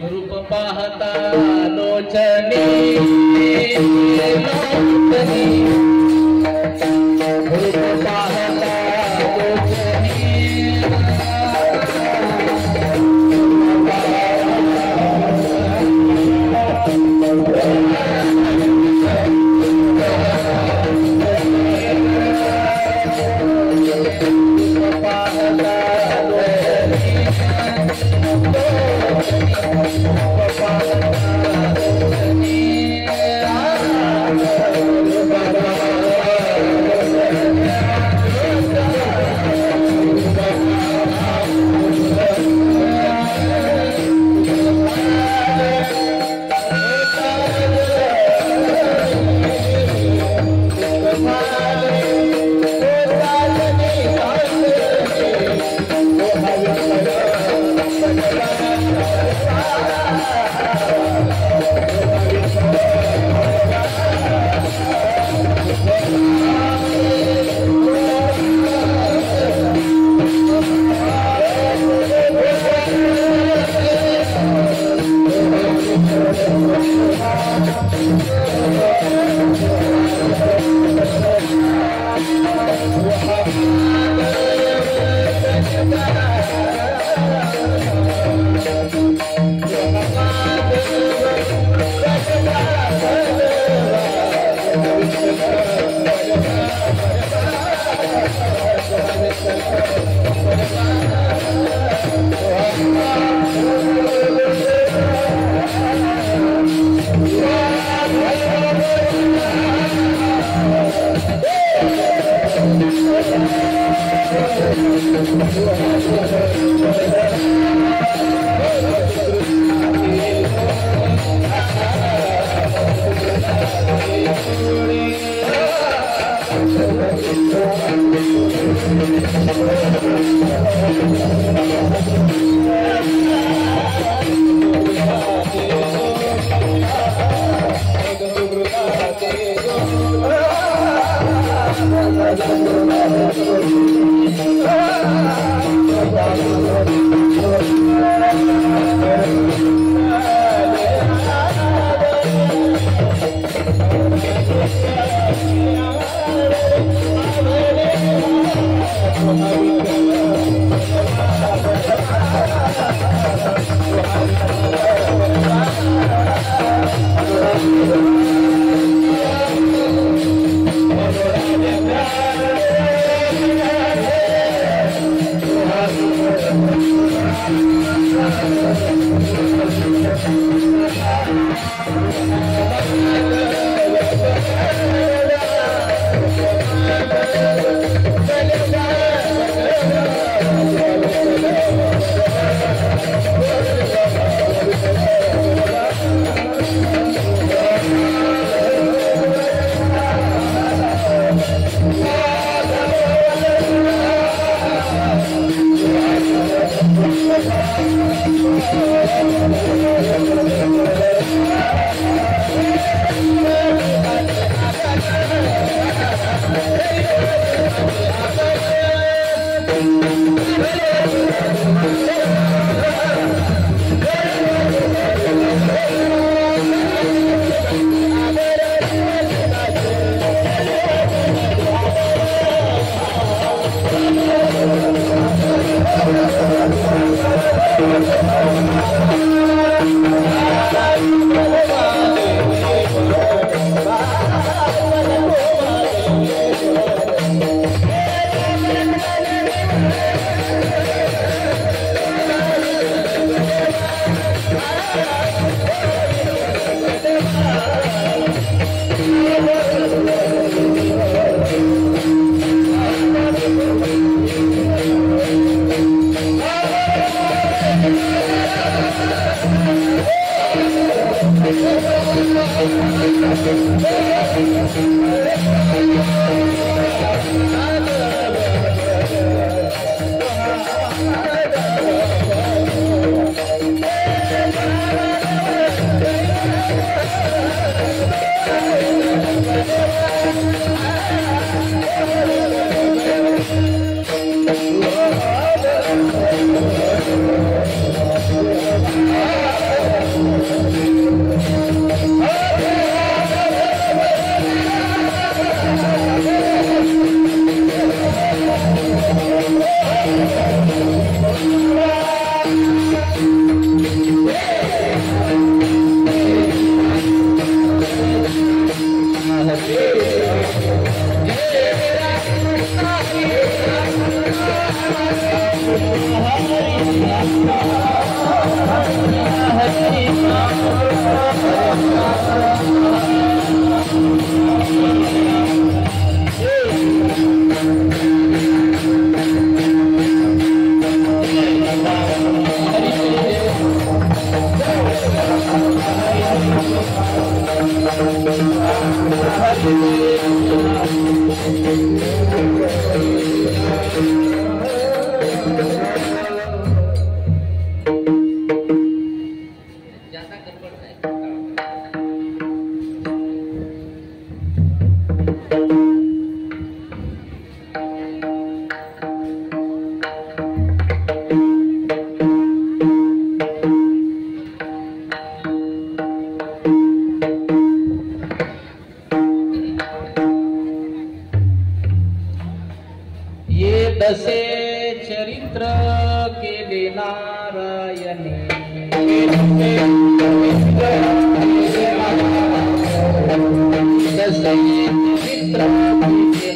रूप पाहता लोचने रूप पाहता तसे चरित्र केले नारायणी तसे चरित्र केले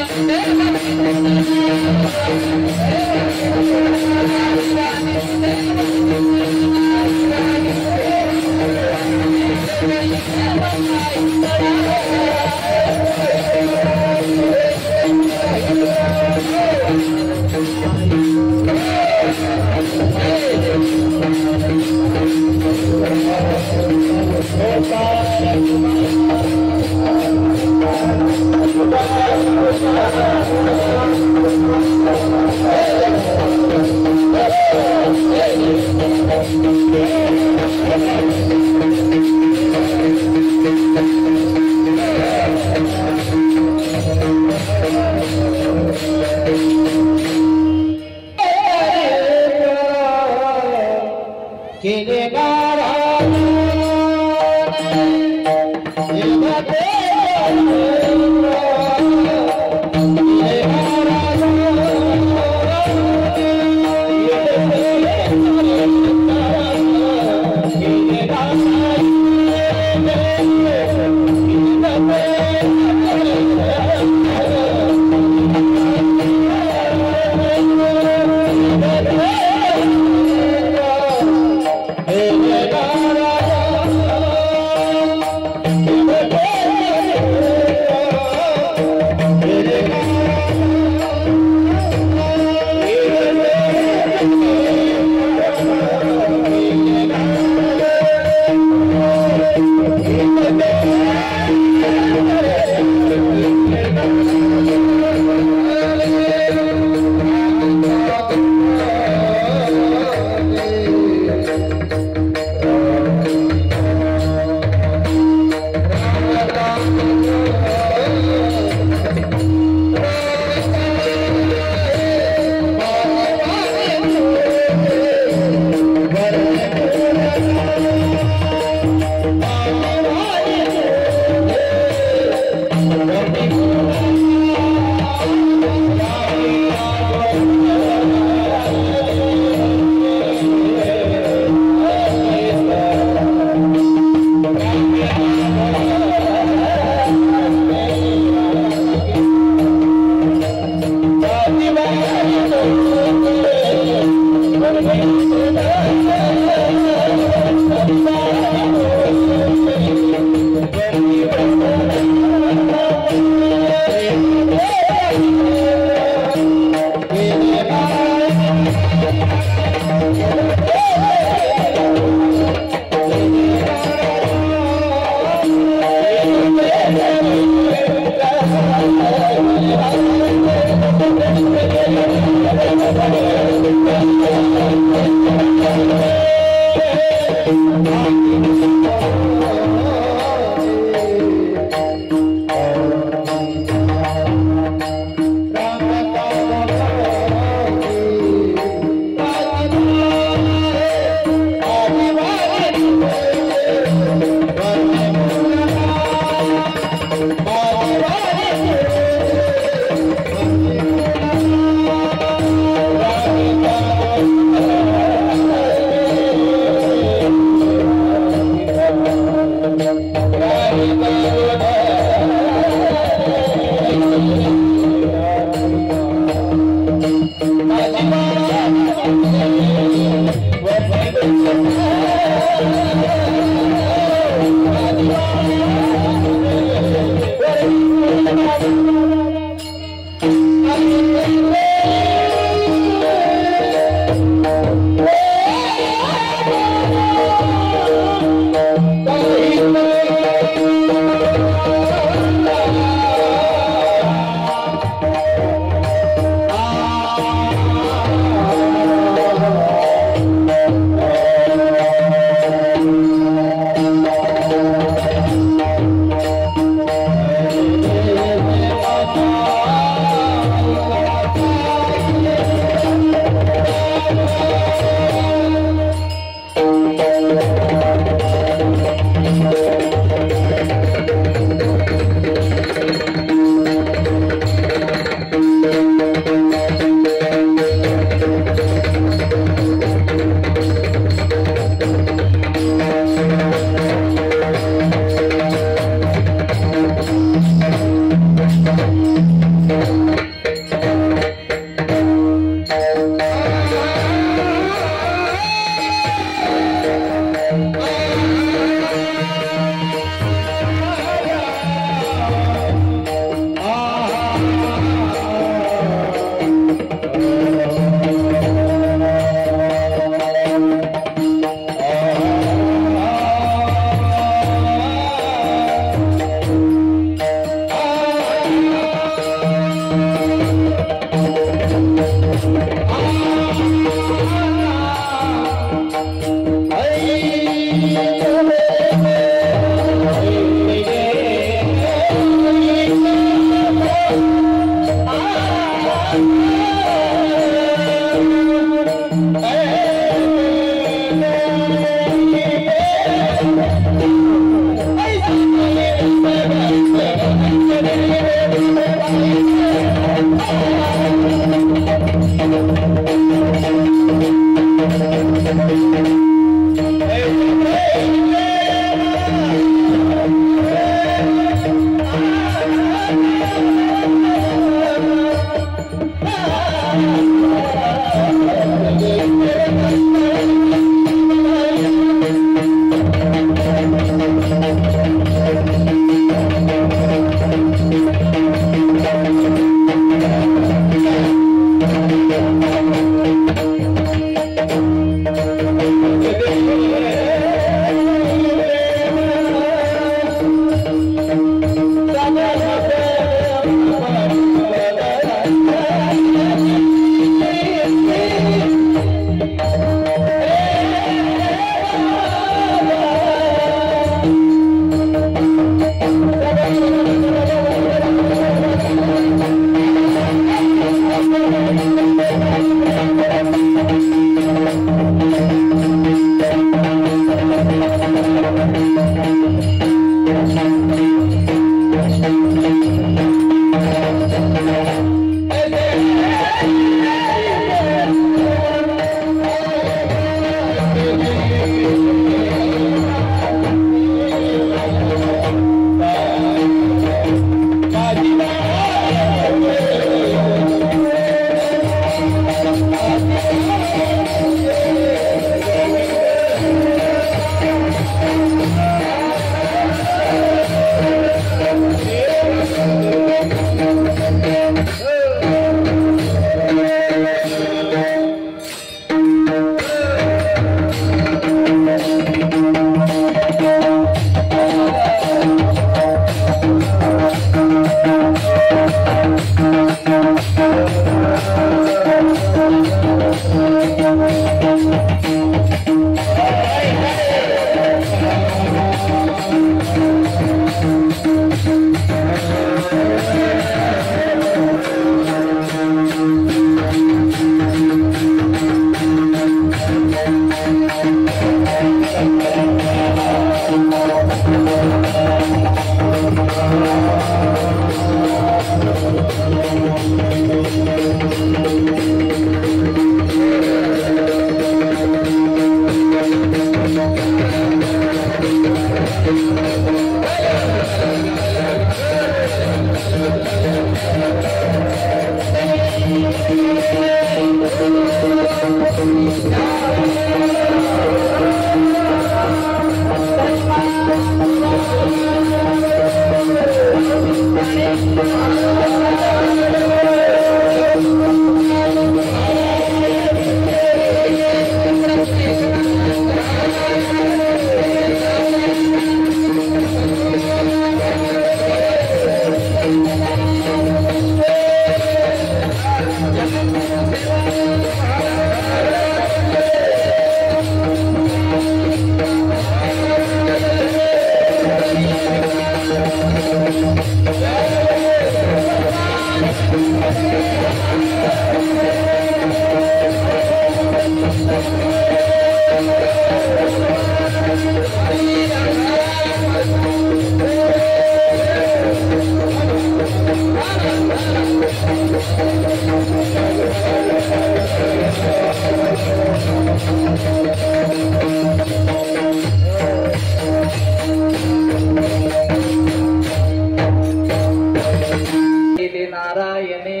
नारायणे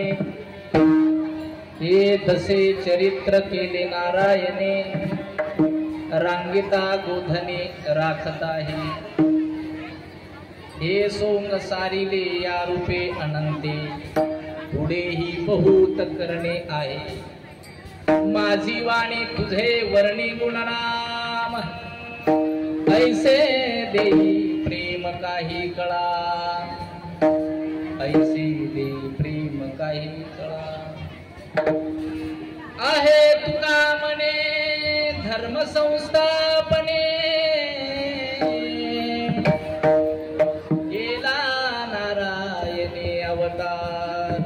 हे तसे चरित्र केले नारायणे रांगिता गोधने राखताही हे सोंग सारिले या रूपे अनंते पुढेही बहुत करणे आहे माझी वाणी तुझे वर्णी गुणनाम ऐसे देई प्रेम काही कळा ऐसे दे प्रेम काही कळा आहे तुका मने धर्म संस्थापने केला नारायणे अवतार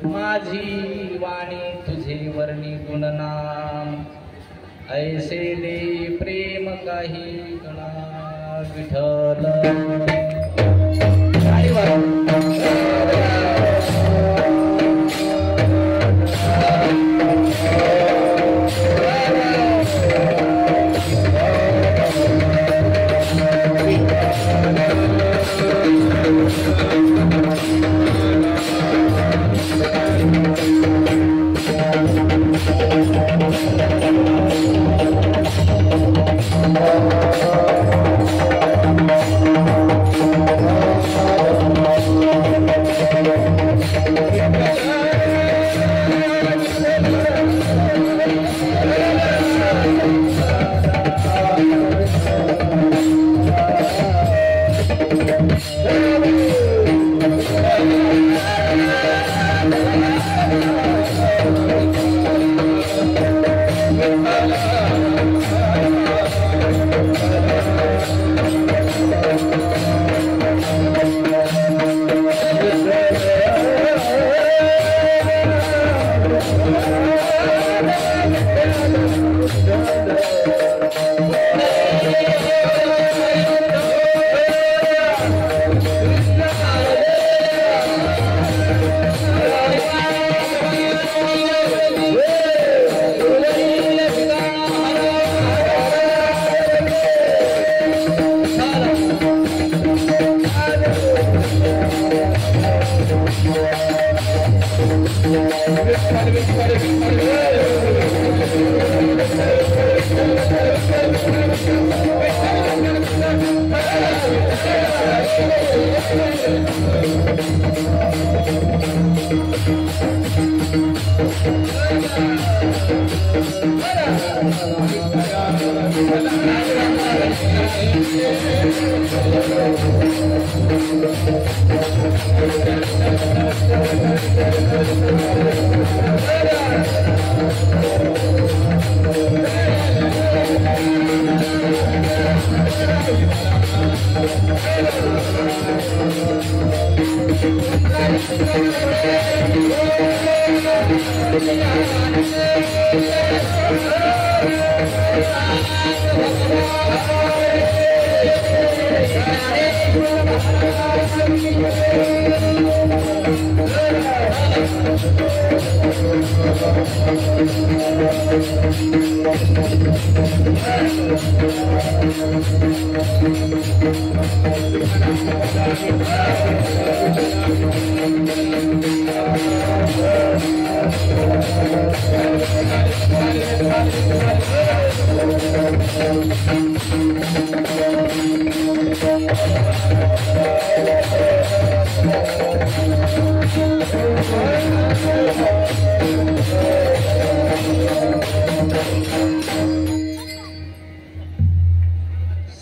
माझी वाणी तुझे वर्णी गुणनाम ऐसे दे प्रेम काही कळा विठ्ठल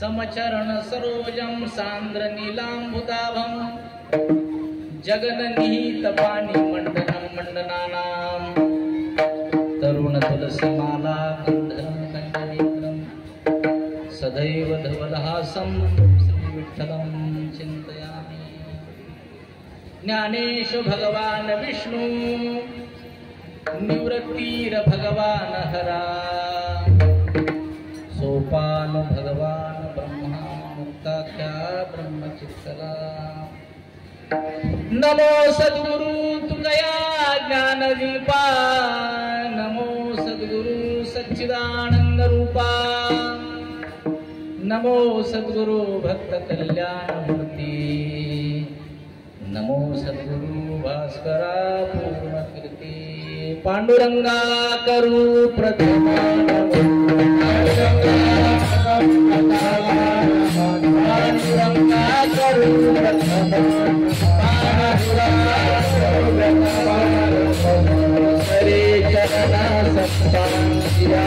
समचरण सरोजम सांद्र नीलांबुदाभम जगन्निहित पाणी मंडनम मंडनानाम तरुण तुलसी माला कंधरम कंडनेत्रम सदैव धवलहासम श्री विठ्ठलम चिंतयामि ज्ञानेश भगवान विष्णु निवृत्तीर भगवान हरा सोपान भगवान ब्रह्मा मुक्ताख्या ब्रह्मचित्तला नमो सद्गुरु तुझया ज्ञानदीपा, नमो सद्गुरु सच्चिदानंद रूपा, नमो सद्गुरु भक्त कल्याण मूर्ती, नमो सद्गुरु भास्करा पूर्ण कीर्ती, पांडुरंगा करू प्रथम पांडुरंगा करू प्रथम हरे चरणा सत्तांगिया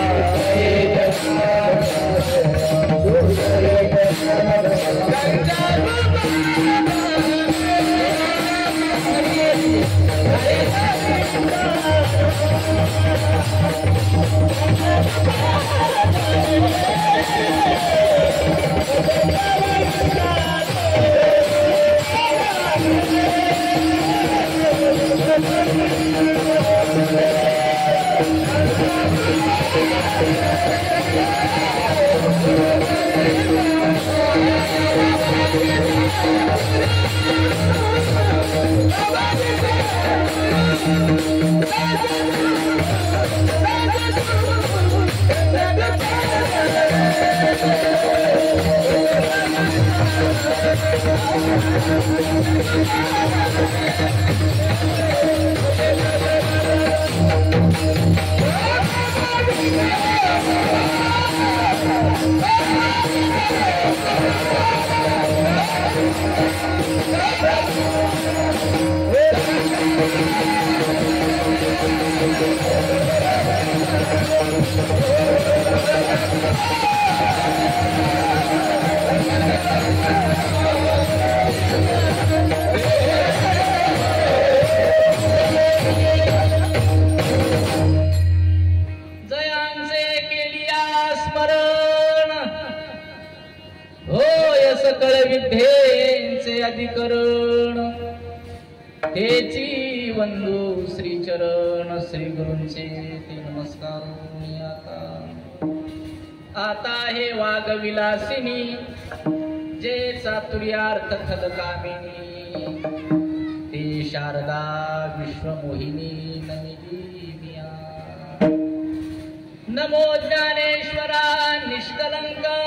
विद्येचे अधिकरण, तेची वंदू श्री चरण श्री गुरूंचे ते नमस्कार आता हे वाघ विलासिनी, जे चातुर्यार्थ खलकामिनी, ते शारदा विश्वमोहिनी नमिली मिया, नमो ज्ञानेश्वरा निष्कलंका,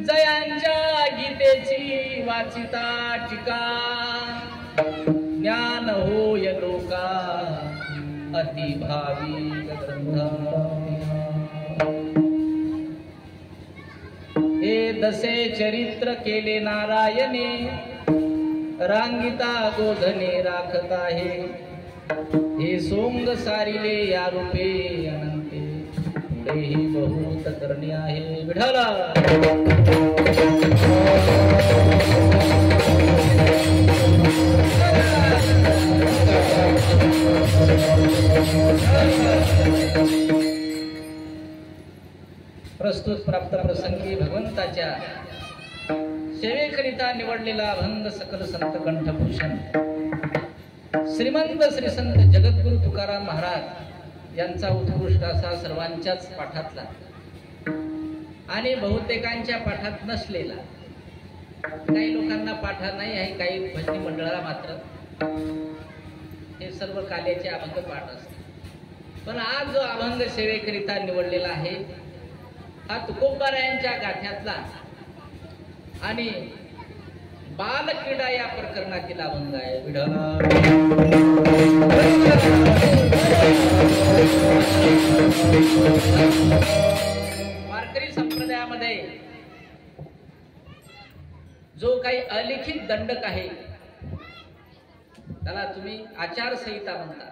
जयांच्या गीतेची वाचिता टीका, ज्ञान होय लोका अति भावी ग्रंथ, हे दसे चरित्र केले नारायणे, रांगिता गोधने राखत आहे, हे सोंग सारिले या रूपे अनंते, पुढेही बहुत करणे आहे विठ्ठला। प्रस्तुत प्राप्त प्रसंगी भगवंताच्या सेवेकरिता निवडलेला अभंग सकल संत कंठभूषण श्रीमंत श्री संत जगद्गुरु तुकाराम महाराज यांचा उत्कृष्ट असा सर्वांच्याच पाठातला आणि बहुतेकांच्या पाठात नसलेला, काही लोकांना पाठा नाही आहे, काही भजनी मंडळाला मात्र हे सर्व काल्याचे अभंग पाठ असते। पण आज जो अभंग सेवेकरिता निवडलेला आहे हा तुकोबारायांच्या गाठ्यातला आणि बालक्रीडा या प्रकरणातील अभंग आहे विठ्ठला। वारकरी संप्रदायामध्ये जो काही अलिखित दंडक आहे त्याला तुम्ही आचारसंहिता म्हणता।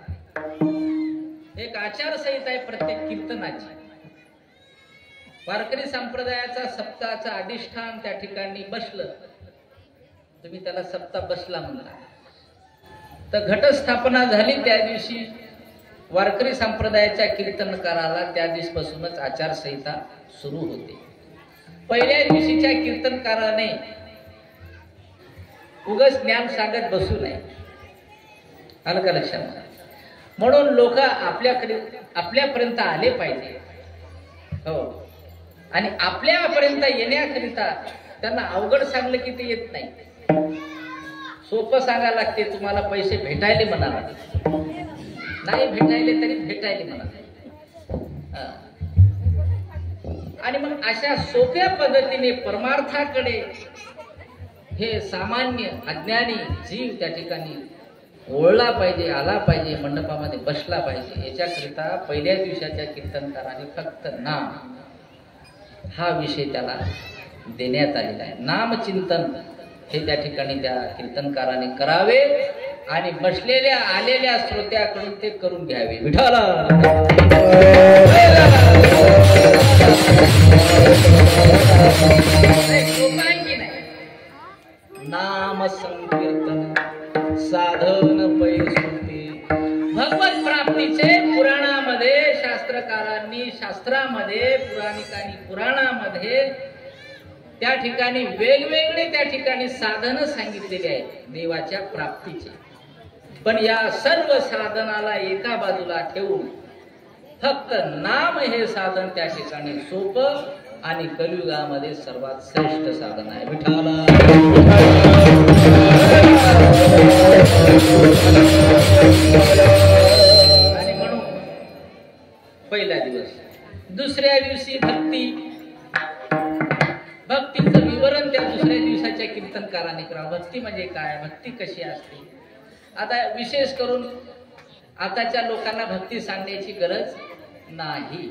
एक आचारसंहिता आहे प्रत्येक कीर्तनाची। वारकरी संप्रदायाचा सप्ताहाचा अधिष्ठान त्या ठिकाणी बसलं, तुम्ही त्याला सप्ताह बसला म्हणता। तर घटस्थापना झाली त्या दिवशी वारकरी संप्रदायाच्या कीर्तनकाराला त्या दिवसापासूनच आचारसंहिता सुरू होते। पहिल्या दिवशीच्या कीर्तनकाराने उगाच ज्ञान सांगत बसू नये, आलं का लक्षात? म्हणून लोक आपल्यापर्यंत आले पाहिजे, हो, आणि आपल्यापर्यंत येण्याकरिता त्यांना अवघड सांगलं की ते येत नाही, सोपं सांगायला लागते, तुम्हाला पैसे भेटायले म्हणाला, नाही भेटायले तरी भेटायले म्हणा. आणि मग अशा सोप्या पद्धतीने परमार्थाकडे हे सामान्य अज्ञानी जीव त्या ठिकाणी ओळला पाहिजे, आला पाहिजे, मंडपामध्ये बसला पाहिजे. याच्याकरिता पहिल्या दिवसाच्या कीर्तनकाराने फक्त नाम हा विषय त्याला देण्यात आलेला आहे. नामचिंतन हे त्या ठिकाणी त्या कीर्तनकाराने करावे आणि बसलेल्या आलेल्या श्रोत्याकडून ते करून घ्यावे. विठाला नाम संकीर्तन साधन पैसुते. भगवत प्राप्तीचे पुराणामध्ये शास्त्रकारांनी, शास्त्रामध्ये, पुराणिकांनी पुराणामध्ये त्या ठिकाणी वेगवेगळे त्या ठिकाणी साधन सांगितलेले आहेत देवाच्या प्राप्तीचे. पण या सर्व साधनाला एका बाजूला ठेवून फक्त नाम हे साधन त्या ठिकाणी सोपं आणि कलियुगामध्ये सर्वात श्रेष्ठ साधन आहे. विठाला आणि म्हणून पहिला दिवस. दुसऱ्या दिवशी भक्तीचं विवरण त्या दुसऱ्या दिवसाच्या कीर्तनकाराने करावं. भक्ती म्हणजे काय, भक्ती कशी असते. आता विशेष करून आताच्या लोकांना भक्ती सांगण्याची गरज नाही.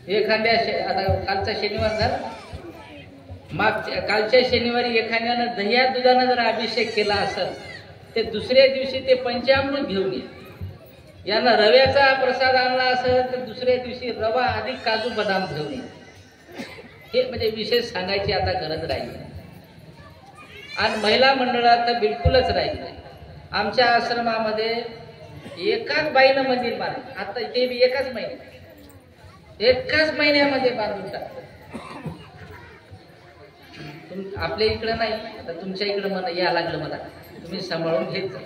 एखाद्या आता कालचा शनिवार झाला, कालच्या शनिवारी एखाद्यानं दह्या दुधानं जर अभिषेक केला असेल ते दुसऱ्या दिवशी ते पंचामृत घेऊन ये. यांना रव्याचा प्रसाद आणला असेल तर दुसऱ्या दिवशी रवा अधिक काजू बदाम घेऊन ये. हे म्हणजे विशेष सांगायची आता गरज राहील नाही. आणि महिला मंडळात तर बिलकुलच राहील नाही. आमच्या आश्रमामध्ये एकाच बाईनं मंदिर बांधलं. आता ते बी एकाच महिन्यामध्ये बांधून टाकलं. आपल्या इकडं नाही, आता तुमच्या इकडं मला या लागलं, मला तुम्ही सांभाळून घेत जा.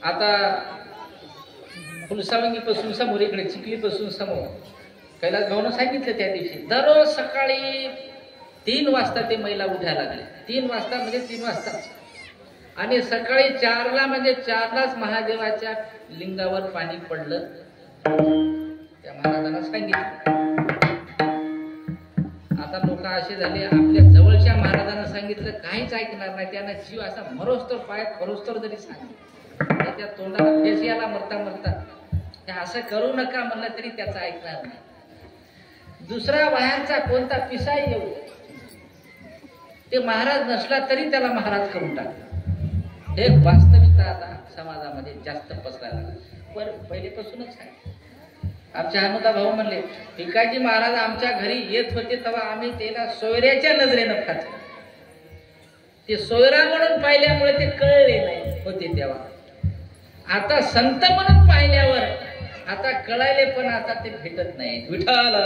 आता फुलसावंगी पासून समोर, इकडे चिखली पासून समोर कैलास भाऊनं सांगितलं त्या दिवशी दररोज सकाळी 3 वाजता ते महिला उठायला लागले. 3 वाजता म्हणजे 3 वाजताच. आणि सकाळी 4ला म्हणजे 4लाच महादेवाच्या लिंगावर पाणी पडलं. त्या महाराजांना सांगितलं. आता लोक असे झाले, आपल्या जवळच्या महाराजांना सांगितलं काहीच ऐकणार नाही. त्यांना जीव असा मरोस्तोर पाय खरोस्तोर जरी सांगितलं, त्या तोंडाला फेस याला मरता मरता ते असं करू नका म्हणलं तरी त्याचं ऐकणार नाही. दुसरा बाहेरचा कोणता पिसाई येऊ, ते महाराज नसला तरी त्याला महाराज करून टाकला. हे वास्तविकता आता समाजामध्ये जास्त पसरायला पण पहिलेपासूनच आहे. आमच्या हनुदा भाऊ म्हणले, भिकाजी महाराज आमच्या घरी येत होते तेव्हा आम्ही त्याला सोयऱ्याच्या नजरेनं पाहतो. ते सोयरा म्हणून पाहिल्यामुळे ते कळले नाही होते तेव्हा. आता संत म्हणून पाहिल्यावर आता कळायले, पण आता ते भेटत नाही. विठाला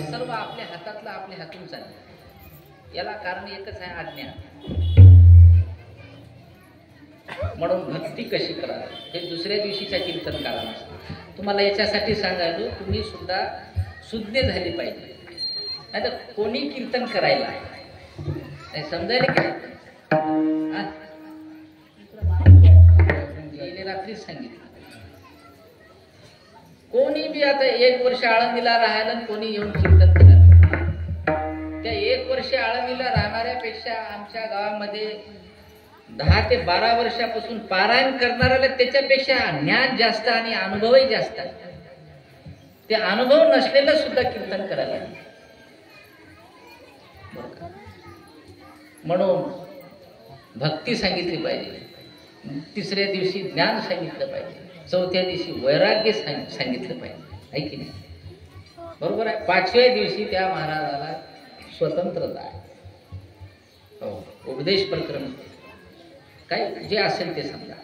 सर्व आपल्या हातातलं आपल्या हातून चाललं. याला कारण एकच आहे, अज्ञान. म्हणून भक्ती कशी करावी हे दुसऱ्या दिवशीच्या कीर्तनकारांना तुम्हाला याच्यासाठी सांगायलो, तुम्ही सुद्धा सुज्ञ झाली पाहिजे. नाही तर कोणी कीर्तन करायला नाही समजायला काय. रात्रीच सांगितलं, कोणी बी आता 1 वर्ष आळंदीला राहायला, कोणी येऊन कीर्तन करायला. त्या 1 वर्ष आळंदीला राहणाऱ्यापेक्षा आमच्या गावामध्ये 10 ते 12 वर्षापासून पारायण करणाऱ्याला त्याच्यापेक्षा ज्ञान जास्त आणि अनुभवही जास्त आहे. ते अनुभव नसलेलं सुद्धा कीर्तन करायला. म्हणून भक्ती सांगितली पाहिजे. 3ऱ्या दिवशी ज्ञान सांगितलं पाहिजे. 4थ्या दिवशी वैराग्य सांगितलं पाहिजे. आहे की नाही? बरोबर आहे. 5व्या दिवशी त्या महाराजाला स्वतंत्रता आहे. हो, उपदेश प्रकरण काय जे असेल ते समजा.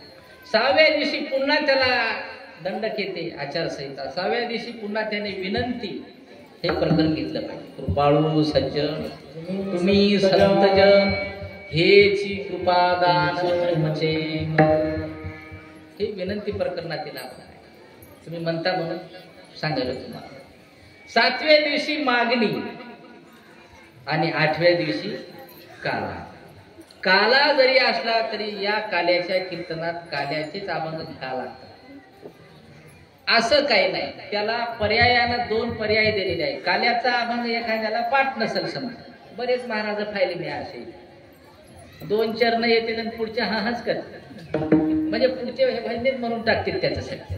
6व्या दिवशी पुन्हा त्याला दंडक येते, आचारसंहिता. 6व्या दिवशी पुन्हा त्याने विनंती हे प्रकरण घेतलं पाहिजे. कृपाळू सज्जन तुम्ही संतजन हेची कृपादान मचे, हे विनंती प्रकरणातील आपण तुम्ही म्हणता म्हणून सांगायला तुम्हाला. 7व्या दिवशी मागणी आणि 8व्या दिवशी काला. काला जरी असला तरी या काल्याच्या कीर्तनात काल्याचेच अभंग घ्यावा लागतात. असं काही नाही, त्याला पर्यायानं 2 पर्याय दिलेले आहे. काल्याचा अभंग एखाद्याला पाठ नसेल समजा, बरेच महाराज फायले मी असे 2 चरण येतील आणि पुढच्या हाच करतात, म्हणजे पुढचे हे भजनेत म्हणून टाकतील त्याच्यासाठी.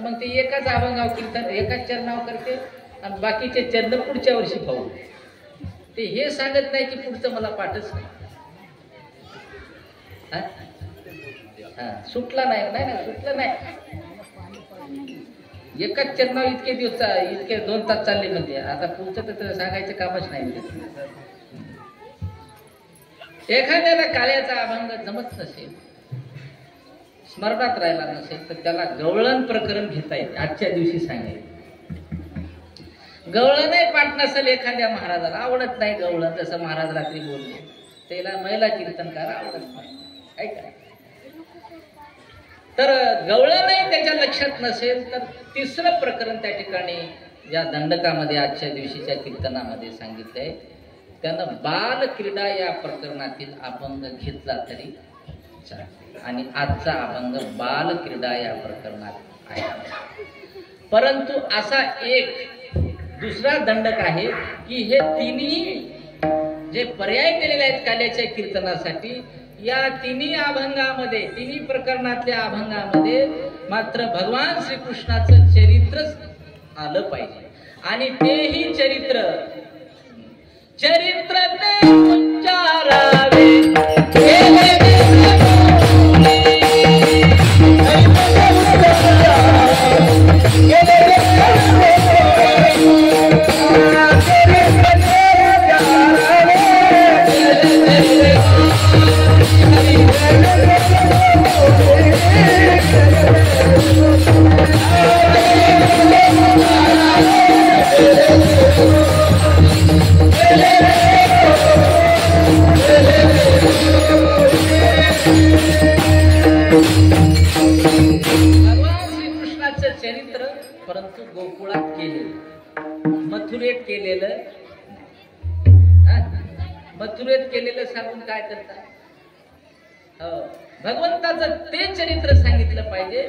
मग ते एकाच अभंगाव कीर्तन एकाच चरणावर करते आणि बाकीचे चरण पुढच्या वर्षी पाहू. ते हे सांगत नाही की पुढचं मला पाठच नाही. सुटला नाही, नाही ना सुटलं नाही. एकाच चरणावर इतके दिवस इतके 2 तास चालले म्हणजे आता पुढचं तर सांगायचं कामच नाही. एखाद्याला काल्याचा अभंग जमत नसेल, स्मरणात राहिला नसेल, तर त्याला गवळण प्रकरण घेता येते. आजच्या दिवशी सांगेल गवळणही पाठ नसेल, एखाद्या महाराजाला आवडत नाही गवळण, जसं महाराज रात्री बोलले त्याला महिला कीर्तनकार आवडत नाही, ऐका. तर गवळणही त्याच्या लक्षात नसेल तर 3रं प्रकरण त्या ठिकाणी या दंडकामध्ये आजच्या दिवशीच्या कीर्तनामध्ये सांगितलंय. त्यानं बाल क्रीडा या प्रकरणातील अभंग घेतला तरी चालेल. आणि आजचा अभंग बाल क्रीडा या प्रकरणात आहे. परंतु असा एक दुसरा दंडक आहे की हे तिन्ही जे पर्याय दिलेले आहेत काल्याच्या कीर्तनासाठी, या तिन्ही अभंगामध्ये, तिन्ही प्रकरणातल्या अभंगामध्ये मात्र भगवान श्रीकृष्णाचं चरित्रच आलं पाहिजे. आणि तेही चरित्र ते उच्चारावे चरित्र, परंतु गोकुळात केलेलं, मथुरेत केलेलं, मथुरेत केलेलं सांगून काय करतात. भगवंताचं ते चरित्र सांगितलं पाहिजे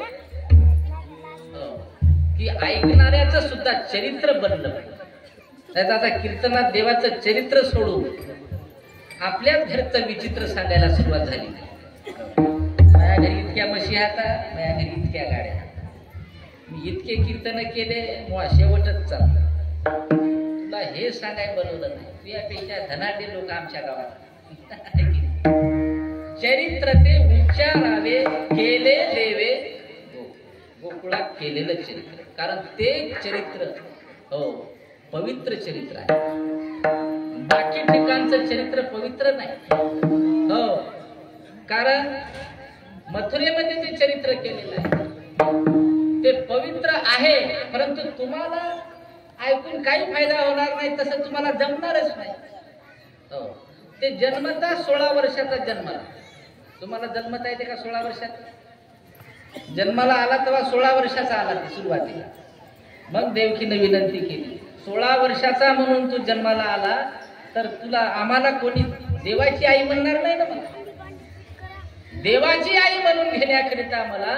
की ऐकणाऱ्याचं सुद्धा चरित्र बनलं पाहिजे. त्याचं आता कीर्तनात देवाचं चरित्र सोडून आपल्याच घरचं विचित्र सांगायला सुरुवात झाली. माझ्या घरी इतक्या म्हशी आता, माझ्या घरी इतक्या गाड्या, मी इतके कीर्तन केले, मुळा शेवटच चालतं. तुला हे सांगाय बनवलं नाही, तुझ्यापेक्षा धनाढ्य लोक आमच्या गावात. चरित्र ते उच्चारावे केले देवे, गोकुळात केलेलं चरित्र, कारण ते चरित्र हो पवित्र चरित्र आहे. बाकी ठिकाणचं चरित्र पवित्र नाही. हो, कारण मथुरेमध्ये जे चरित्र केलेलं आहे ते पवित्र आहे, परंतु तुम्हाला ऐकून काही फायदा होणार नाही, तसं तुम्हाला जमणारच नाही. हो, ते जन्मता 16 वर्षाचा जन्माला, तुम्हाला जन्मता येते का 16 वर्षात? जन्माला आला तेव्हा 16 वर्षाचा आला ते सुरुवातीला. मग देवकीने विनंती केली, 16 वर्षाचा म्हणून तू जन्माला आला तर तुला आम्हाला कोणी देवाची आई म्हणणार नाही ना. मग देवाची आई म्हणून घेण्याकरिता मला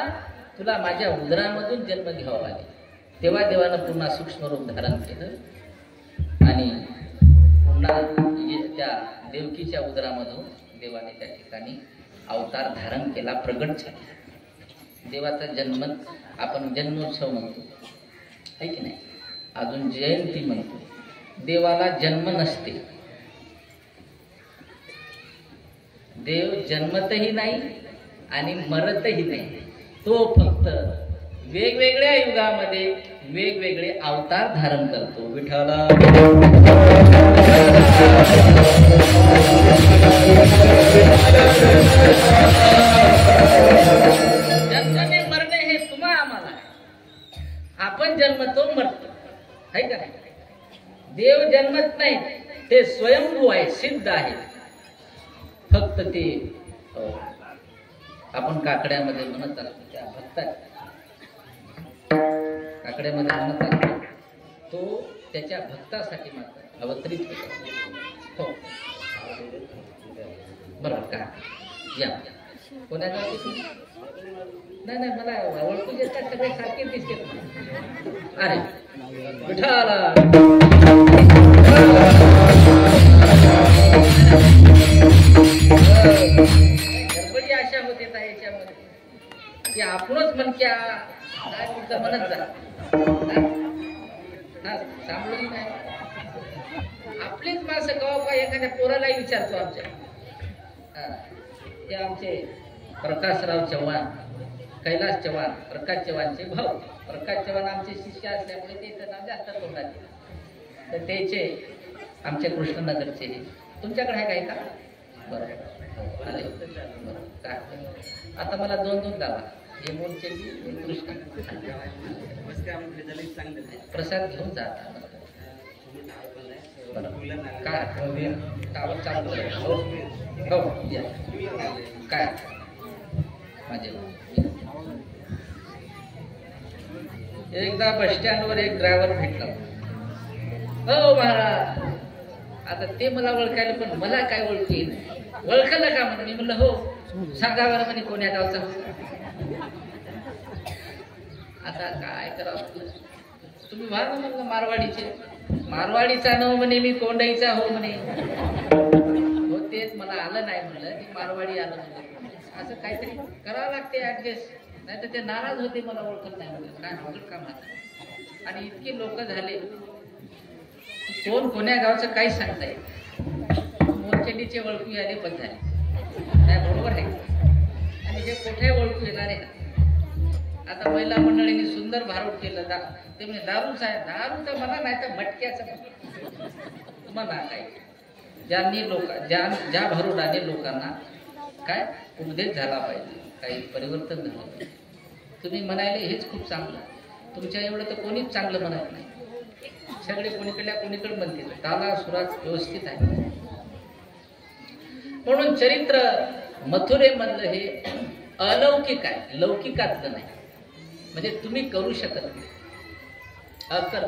तुला माझ्या उदरामधून जन्म घ्यावा लागेल. तेव्हा देवानं पुन्हा सूक्ष्म रूप धारण केलं आणि पुन्हा त्या देवकीच्या उदरामधून देवाने त्या ठिकाणी अवतार धारण केला, प्रगट झाला. देवाचा जन्म आपण जन्मोत्सव म्हणतो, आहे की नाही? अजून जयंती म्हणतो. देवाला जन्म नसते, देव जन्मतही नाही आणि मरतही नाही. तो फक्त वेगवेगळ्या युगामध्ये वेगवेगळे अवतार धारण करतो. विठ्ठला जन्मने मरणे हे तुम्हा आम्हाला, आपण जन्मतो मरतो, आहे का नाही? देव जन्मत नाही, ते स्वयंभू आहे, सिद्ध आहे. फक्त ते आपण काकड्यामध्ये म्हणत असतो त्या भक्तात काकड्यामध्ये म्हणत असतो तो त्याच्या भक्तासाठी मात्र अवतरित होतो. हो बरोबर का या कोणाला नाही नाही मला ओळखू येतात सगळे सारखे दिसते. अरे विठाला गडबडी अशा होते याच्यामध्ये की आपणच म्हणक्या काय तुमचं म्हणत जा सांभाळून नाही. आपलीच माणसं गाव का एखाद्या पोरालाही विचारतो आमच्या ते आमचे प्रकाशराव चव्हाण कैलास चव्हाण प्रकाश चव्हाणचे भाऊ. प्रकाश चव्हाण आमचे शिष्य असल्यामुळे ते नाव जास्त तोंडाचे तर त्याचे आमच्या कृष्णनगरचे तुमच्याकडे आहे काय का बरोबर आले बरं काय आता मला दोन दोन गावा हे मोलचे कृष्ण प्रसाद घेऊन जात काय चालू हो या काय माझे एकदा बस स्टँडवर एक ड्रायव्हर भेटला. हो महाराज आता ते मला ओळखायला पण मला काय ओळखू नाही. ओळखलं का म्हणून मी म्हणलं हो सांगा बरं म्हणे कोण्या गावचा. आता काय करावं तुम्ही व्हा ना म्हणलं मारवाडीचे. मारवाडीचा न म्हणे मी कोंडाईचा हो म्हणे. हो तेच मला आलं नाही म्हणलं की मारवाडी आलं म्हणलं असं काहीतरी करावं लागते ऍडजस्ट नाही तर ते नाराज होते मला ओळखत नाही म्हणलं काय अवघड काम आहे. आणि इतके लोक झाले कोण कोण्या गावचं काही सांगता येईल. मोरचेंडीचे ओळखू आले पण झाले नाही बरोबर आहे. आणि जे कुठे ओळखू येणारे आता महिला मंडळींनी सुंदर भारूड केलं ते म्हणजे दारूच आहे. दारू तर म्हणा नाही तर मटक्याचं म्हणा काय ज्यांनी ज्या भारूडाने लोकांना काय उपदेश झाला पाहिजे काही परिवर्तन झालं पाहिजे. तुम्ही म्हणाले हेच खूप चांगलं तुमच्या एवढं तर कोणीच चांगलं म्हणत नाही. सगळे कोणीकडल्या कोणीकडे म्हणतील ताला सुरात व्यवस्थित आहे. म्हणून चरित्र मथुरेमधलं हे अलौकिक आहे लौकिकातलं नाही. म्हणजे तुम्ही करू शकत नाही अकर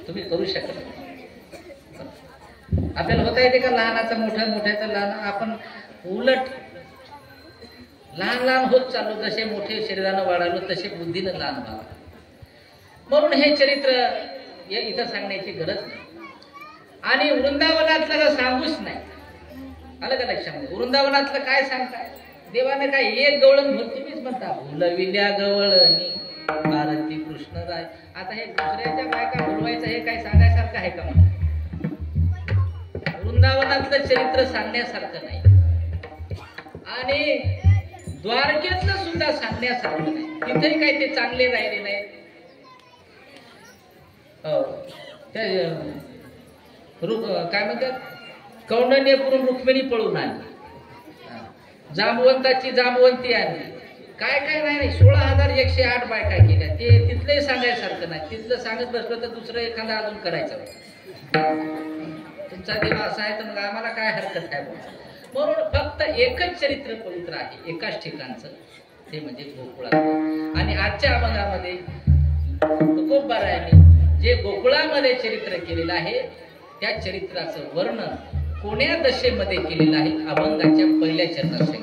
तुम्ही करू शकत नाही. आपल्याला होता येते का लहानाचा मोठा मोठ्याचा लहान आपण उलट लहान लहान होत चाललो जसे मोठे शरीरानं वाढालो तसे बुद्धीनं लहान व्हावं. म्हणून हे चरित्र इथं सांगण्याची गरज नाही. आणि वृंदावनातलं तर सांगूच नाही. आलं का लक्षामध्ये वृंदावनातलं काय सांगताय देवाने काय एक गवळण भर तुम्हीच म्हणता भुलविल्या गवळणी भारती कृष्ण राय. आता हे दुसऱ्याच्या बायका बोलवायचं हे काय सांगायसारखं आहे का म्हणा. वृंदावनातलं चरित्र सांगण्यासारखं नाही आणि द्वारकेतलं सुद्धा सांगण्यासारखं नाही. तिथेही काही ते चांगले राहिले नाही. काय म्हणतात कौंडण्यपुरून रुक्मिणी पळून आली जांबवंताची जांबवंती आली काय काय नाही 16,108 बायका केल्या. ते तिथलंही सांगायसारखं नाही. तिथलं सांगत बसलं तर दुसरं एखादा अजून करायचं. तुमचा देव असा आहे तर मग आम्हाला काय हरकत आहे. म्हणून फक्त एकच चरित्र पवित्र आहे एकाच ठिकाणचं ते म्हणजे गोकुळात. आणि आजच्या अभंगामध्ये तुकोबारायांनी जे गोकुळामध्ये चरित्र केलेलं आहे त्या चरित्राचं वर्णन कोण्या दशेमध्ये केलेलं आहे अभंगाच्या पहिल्या चरणात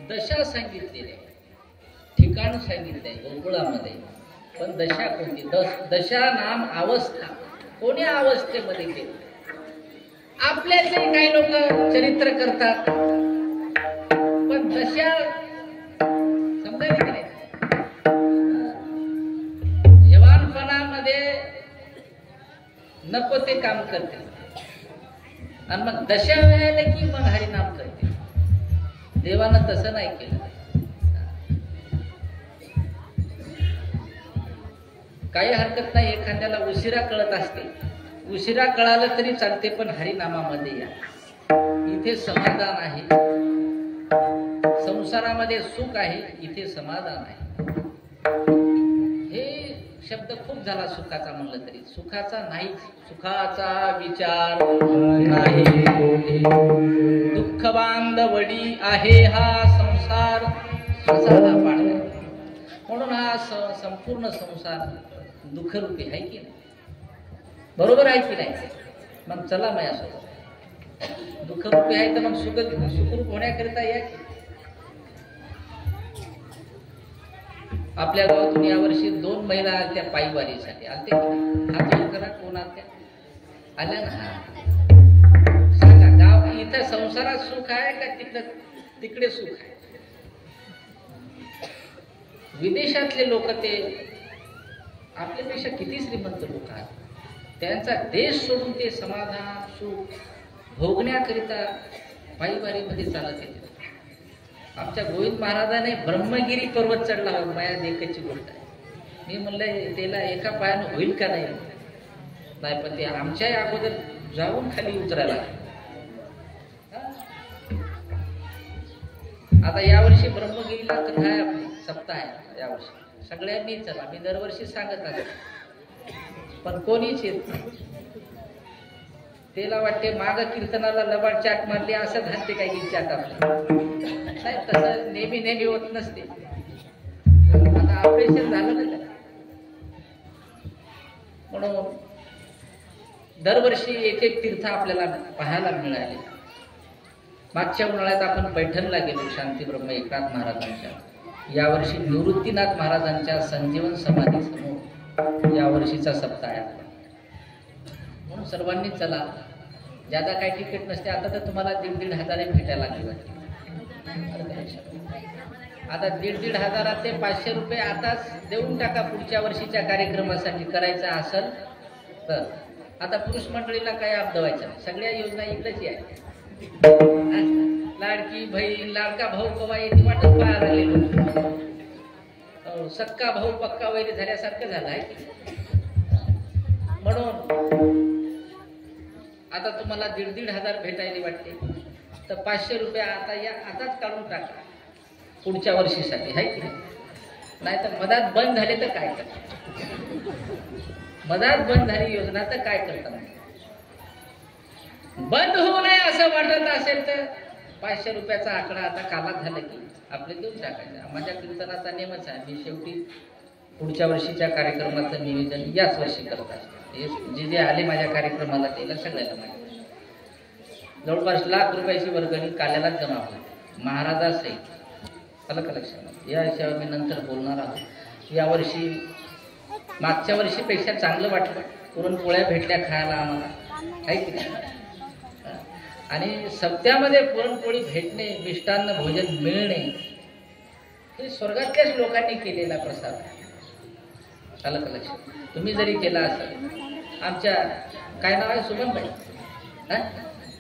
दशा सांगितलेल्या ठिकाण सांगितले गोकुळामध्ये, पण दशा कोणती? दशा नाम अवस्था. कोणी अवस्थेमध्ये केली? आपल्यातले काही लोक चरित्र करतात, पण दशा समजायला की नाही? जवानपणामध्ये नको ते काम करते आणि मग दशा मिळाले की मग हरिनाम करते. देवानं तसं नाही केलं. काही हरकत नाही, एखाद्याला उशिरा कळत असते, उशिरा कळालं तरी चालते, पण हरिनामामध्ये या. इथे समाधान आहे, संसारामध्ये सुख आहे, इथे समाधान आहे. हे शब्द खूप झाला सुखाचा म्हणलं तरी, सुखाचा नाही, सुखाचा विचार नाही. दुःख बांधवडी आहे हा संसार, संसाराला पाडला. म्हणून हा संपूर्ण संसार दुःखरूपी आहे की नाही? बरोबर आहे की नाही? मग चला माझ्यासोबत. दुःखरूपी आहे तर मग सुखरूप होण्याकरिता या. आपल्या गावातून यावर्षी 2 महिला आल्या पायीवारीसाठी. आलते हात वर करा, कोण आलत्या? आल्या ना? सांगा, गाव इथं संसारात सुख आहे का तिकडे सुख आहे? विदेशातले लोक ते आपल्यापेक्षा किती श्रीमंत लोक आहेत, त्यांचा देश सोडून ते समाधान सुख भोगण्याकरिता पायीवारीमध्ये चालत येते. आमच्या गोविंद महाराजाने ब्रह्मगिरी पर्वत चढला हो, माझ्या देखील गोष्ट आहे. मी म्हणलं त्याला एका पायानं होईल का नाही, पण ते आमच्या अगोदर जाऊन खाली उतरायला. आता यावर्षी ब्रह्मगिरीला तर काय सप्ताह आहे यावर्षी. सगळ्यांनी चला, मी दरवर्षी सांगत आहे, पण कोणीच येत नाही. त्याला वाटते माग कीर्तनाला लबाड चाट मारली असं घालते काय की चाट आपल्या. साहेब तसं नेहमी होत नसते. आता ऑपरेशन झालं ना त्याला, म्हणून दरवर्षी एक एक तीर्थ आपल्याला पाहायला मिळाले. मागच्या उन्हाळ्यात आपण पैठणला गेलो शांती ब्रह्म एकनाथ महाराजांच्या. यावर्षी निवृत्तीनाथ महाराजांच्या संजीवन समाधी समोर यावर्षीचा सप्ताह आहे. म्हणून सर्वांनी चला. ज्यादा काही तिकीट नसते. आता तर तुम्हाला 1,500 भेटायला लागले. आता 1,500 ते 500 रुपये आताच देऊन टाका पुढच्या वर्षीच्या कार्यक्रमासाठी करायचा असेल तर. आता पुरुष मंडळीला काय अब्दवायचा, सगळ्या योजना इकडेच आहे. लाडकी बहीण, लाडका भाऊ कवा येते वाटत पाहायला लागले. सक्का भाऊ पक्का वैरी झाल्यासारखं झालं आहे. म्हणून आता तुम्हाला 1,500 भेटायला वाटते तर 500 रुपये आता या आताच काढून टाका पुढच्या वर्षीसाठी, आहे की नाही? नाही तर मधात बंद झाले तर काय करतात? मधात बंद झाली योजना तर काय करतात? बंद होऊ नये असं वाटत असेल तर 500 रुपयाचा आकडा आता कामात झाला की आपले देऊन टाकायचा. माझ्या कीर्तनाचा नियमच आहे. मी शेवटी पुढच्या वर्षीच्या कार्यक्रमाचं नियोजन याच वर्षी करत असतो. जे जे आले माझ्या कार्यक्रमाला त्याला सगळ्याला माहिती. जवळपास लाख रुपयाची वर्गणी काल्यालाच जमा होती महाराजासहित. अलग लक्षात या विषयावर मी नंतर बोलणार आहोत. यावर्षी मागच्या वर्षीपेक्षा चांगलं वाटलं. पुरणपोळ्या भेटल्या खायला आम्हाला, आहे की नाही? आणि सप्त्यामध्ये पुरणपोळी भेटणे, मिष्टान्न भोजन मिळणे हे स्वर्गातल्याच लोकांनी केलेला प्रसाद आहे. आलं का लक्षात? तुम्ही जरी केला असेल. आमच्या काय नाव आहे? सुमनबाई.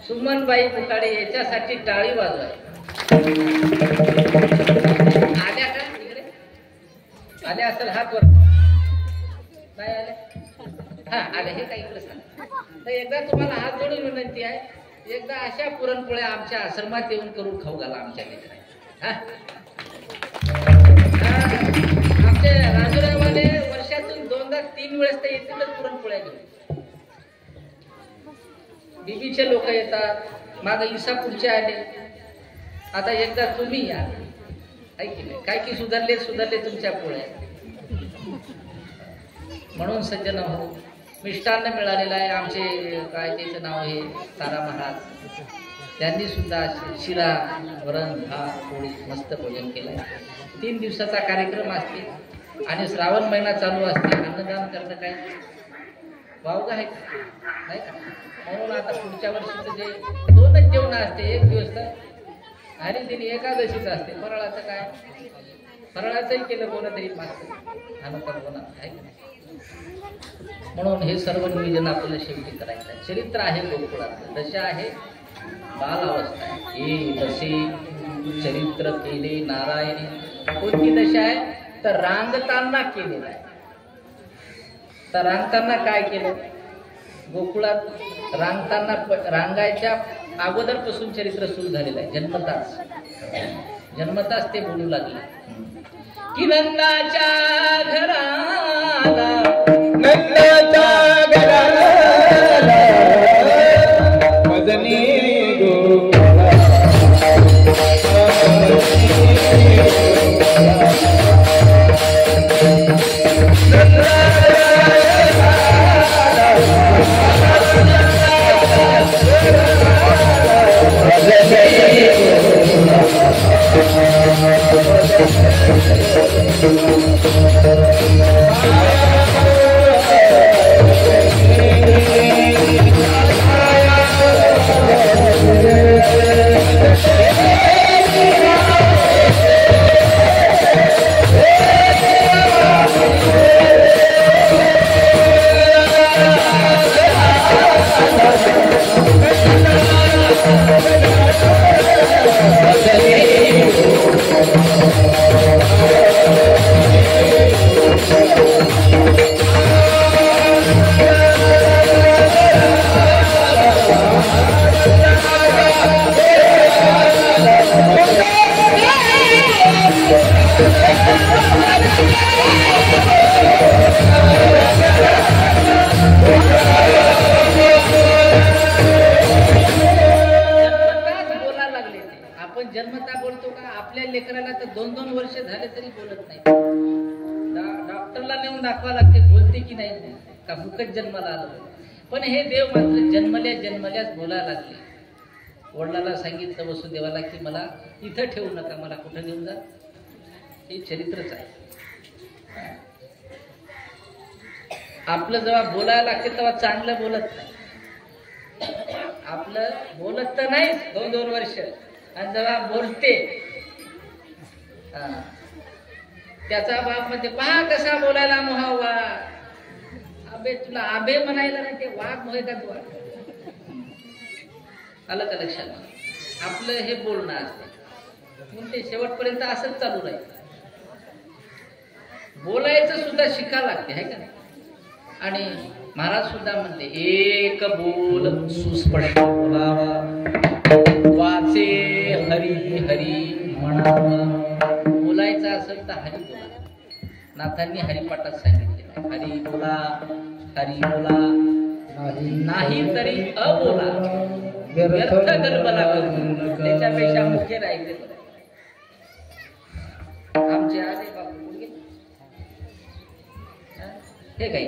सुमनबाई मुकाडे याच्यासाठी टाळी वाजवाय. आल्या का तिकडे? आल्या असेल हात वर. नाही आल्या? हा आले. हे काही इकडे सांग. तर एकदा तुम्हाला हात जोडून विनंती आहे, एकदा अशा पुरणपोळ्या आमच्या आश्रमात येऊन करून खाऊ घाला आमच्या लेकरांना. आमचे राजूरावाने वर्षातून 2-3 वेळेस तर येतीलच पुरणपोळ्या घेऊन. बीबीचे लोक येतात, माग इसापूरचे आले. आता एकदा तुम्ही या, ऐकले काय की सुधारले तुमच्या पोळ्या. म्हणून सज्जन हो, मिष्टान्न मिळालेलं आहे. आमचे काय त्याचं नाव आहे तारा महाराज, त्यांनी सुद्धा शिरा, वरण, भात, पोळी मस्त भोजन केलं. 3 दिवसाचा कार्यक्रम असते आणि श्रावण महिना चालू असते. अन्नदान करणं काय वावगं आहे का? नाही का? म्हणून आता पुढच्या वर्षीचं जे 2च जेवण असते. एक दिवस तर आणि तिने एकादशीच असते. फराळाचं काय? फराळाचंही केलं कोणतरी मागचं अन्नपूर्णा आहे का? म्हणून हे सर्व नियोजन आपल्याला शेवटी करायचं आहे. चरित्र आहे गोकुळाचं. दशा आहे बाल अवस्था. हे दशे चरित्र केले नारायणी. कोणती दशा आहे? तर रांगताना केलेलं आहे. तर रांगताना काय केलं? गोकुळात रांगताना, रांगायच्या अगोदरपासून चरित्र सुरू झालेलं आहे. जन्मताच ते बोलू लागले की नंदाच्या घराला, नंदाच्या घराला मजनी जन्मता बोलतो का? आपल्या लेकराला तर 2-2 वर्ष झाले तरी बोलत नाही. डॉक्टरला नेऊन दाखवा लागते बोलते की नाही का फुकट जन्माला आलं. पण हे देव मात्र जन्मल्याच बोलायला लागले. वडिलाला सांगितलं वसुदेवाला की मला इथं ठेवू नका, मला कुठं घेऊन जा. हे चरित्रच आहे. आपलं जेव्हा बोलायला लागते तेव्हा चांगलं बोलत नाही. आपलं बोलत तर नाही 2-2 वर्ष, आणि जेव्हा बोलते त्याचा बाप म्हणते पहा कसा बोलायला मोहावा. अबे तुला आबे म्हणायला नाही, ते वाघ होय का तू? आलं का लक्षात? आपलं हे बोलणं असते म्हणून ते शेवटपर्यंत असंच चालू राहील. बोलायचं सुद्धा शिकायला लागते आहे का नाही? आणि महाराज सुद्धा म्हणते एक बोल सुस्पष्ट बोलावा, वाचे हरी हरी म्हणावा. बोलायचं असेल तर हरी बोला, नाथांनी हरिपाठात सांगितले, हरी बोला नाही तरी अबोला, व्यर्थ गलबला करू, त्याच्यापेक्षा मुख्य राहिले. आमचे आले बापू हे काही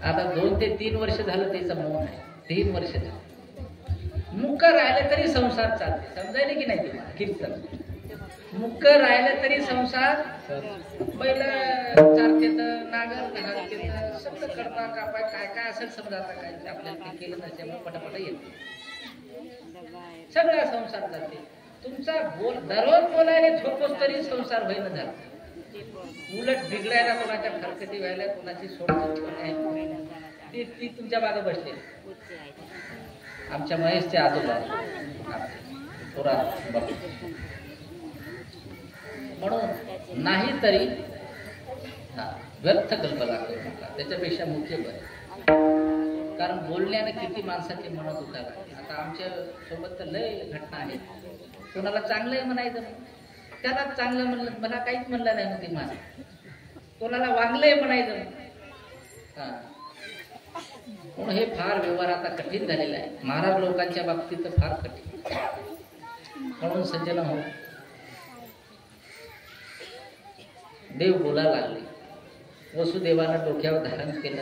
आता 2 ते 3 वर्ष झालं त्याचं मौन आहे. 3 वर्ष झालं मुक्क राहिलं तरी संसार चालते. समजायला की नाही तुम्हाला कीर्तन? मुक्क राहिलं तरी संसार पहिलं चारते तर नागर घालते तर सगळं कडपा कापाय काय काय असेल समजा. आता काय आपल्याला ते केलं नसल्यामुळे पटापट येते सगळा संसार जाते. तुमचा दररोज बोलायला झोपच तरी संसार होईना झाला. उलट बिघडायला कोणाच्या फरकती व्हायला, कोणाची सोडत ती तुमच्या मागे बसले. आमच्या महेशचे आजोबा थोडा म्हणून नाही तरी व्यर्थ कल्पना करू नका, त्याच्यापेक्षा मुख्य बरं. कारण बोलण्याने किती माणसाची मन दुखायला. आता आमच्या सोबत तर लय घटना आहेत. कोणाला चांगलं म्हणायचं त्याला चांगलं म्हणलं, मला काहीच म्हणलं नाही म्हणते माझं. कोणाला वागलंय म्हणायचं म्हणून हे फार व्यवहार आता कठीण झालेला आहे. महाराज लोकांच्या बाबतीत तर फार कठीण. म्हणून सज्जन हो, देव बोलायला लागले. वसुदेवानं डोक्यावर धारण केलं.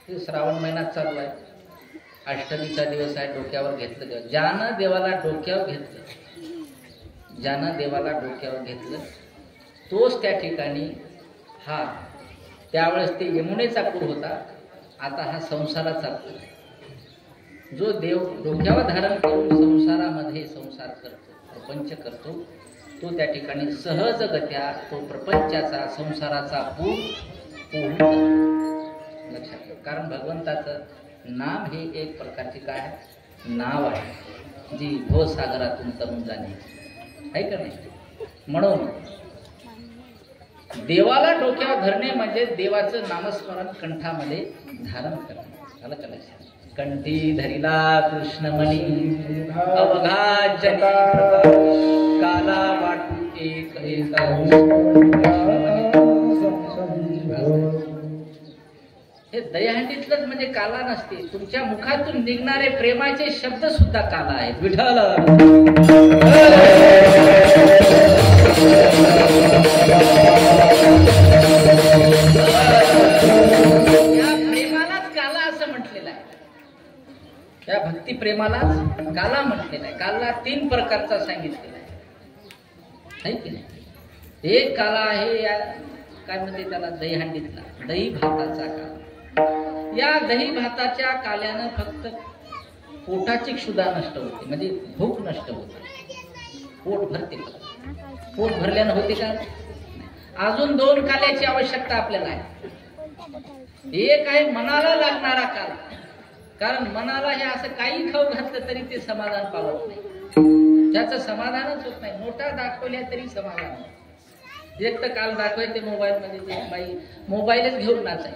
हे श्रावण महिन्यात चालू आहे. अष्टमीचा दिवस आहे. डोक्यावर घेतलं. ज्यानं देवाला डोक्यावर घेतलं तोच त्या ठिकाणी हा, त्यावेळेस ते यमुनेचा पूर होता. आता हा संसाराचा पूर. जो देव डोक्यावर धारण करून संसारामध्ये संसार करतो, प्रपंच करतो, तो त्या ठिकाणी सहजगत्या तो प्रपंचाचा संसाराचा पूर लक्षात ठेव. कारण भगवंताचं नाम हे एक प्रकारचे काय नाव आहे, जी भवसागरातून तरुण जाणे आहे का नाही. म्हणून देवाला डोक्यावर धरणे म्हणजे देवाचं नामस्मरण कंठामध्ये धारण करणे. आलं का लक्षात? कंठी धरिला कृष्णमणी अवघा जनी काला वाटू एक हे दहीहंडीतलंच म्हणजे काला नसते. तुमच्या मुखातून निघणारे प्रेमाचे शब्द सुद्धा काला आहेत. विठ्ठल या प्रेमालाच काला असं म्हटलेलं आहे. त्या भक्ती प्रेमालाच काला म्हटलेला आहे. काला 3 प्रकारचा सांगितलेला आहे की नाही. एक काला आहे या काय म्हणते त्याला, दहीहंडीतला दही भाताचा काला. या दही भाताच्या काल्यानं फक्त पोटाची क्षुधा नष्ट होते, म्हणजे भूक नष्ट होते, पोट भरते. पोट भरल्यानं होते का? अजून 2 काल्याची आवश्यकता आपल्याला आहे. एक आहे मनाला लागणारा काला. कारण मनाला हे असं काही खाऊ घातलं तरी ते समाधान पावत नाही. त्याचं समाधानच होत नाही. नोटा दाखवल्या तरी समाधान नाही. एक तर काल दाखवायचे मोबाईल मध्ये, बाई मोबाईलच घेऊन नाचाय.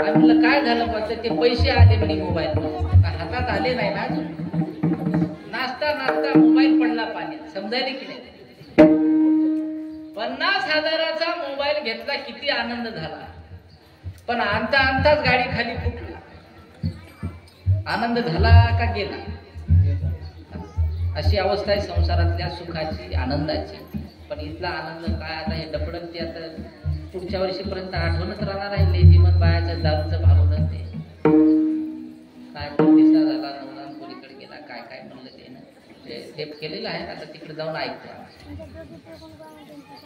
आम्ही म्हणलं काय झालं बघतं, ते पैसे आले म्हणे मोबाईल हातात आले नाही ना अजून. नाचता नाचता मोबाईल पडला पाण्यात. समजायला की नाही. 50,000चा मोबाईल घेतला, किती आनंद झाला. पण आणता आणताच गाडी खाली फुटली. आनंद झाला का गेला? अशी अवस्था आहे संसारातल्या सुखाची, आनंदाची. पण इथला आनंद काय आता हे डपडन ते आता पुढच्या वर्षीपर्यंत आठवणच राहणार आहे. लेझिमन बायाचं दारूचं भावनं ते काय दिसा झाला, नवरान कोणीकडे गेला, काय काय म्हणलं ते ना, ते टेप केलेलं आहे. आता तिकडे जाऊन ऐकतो,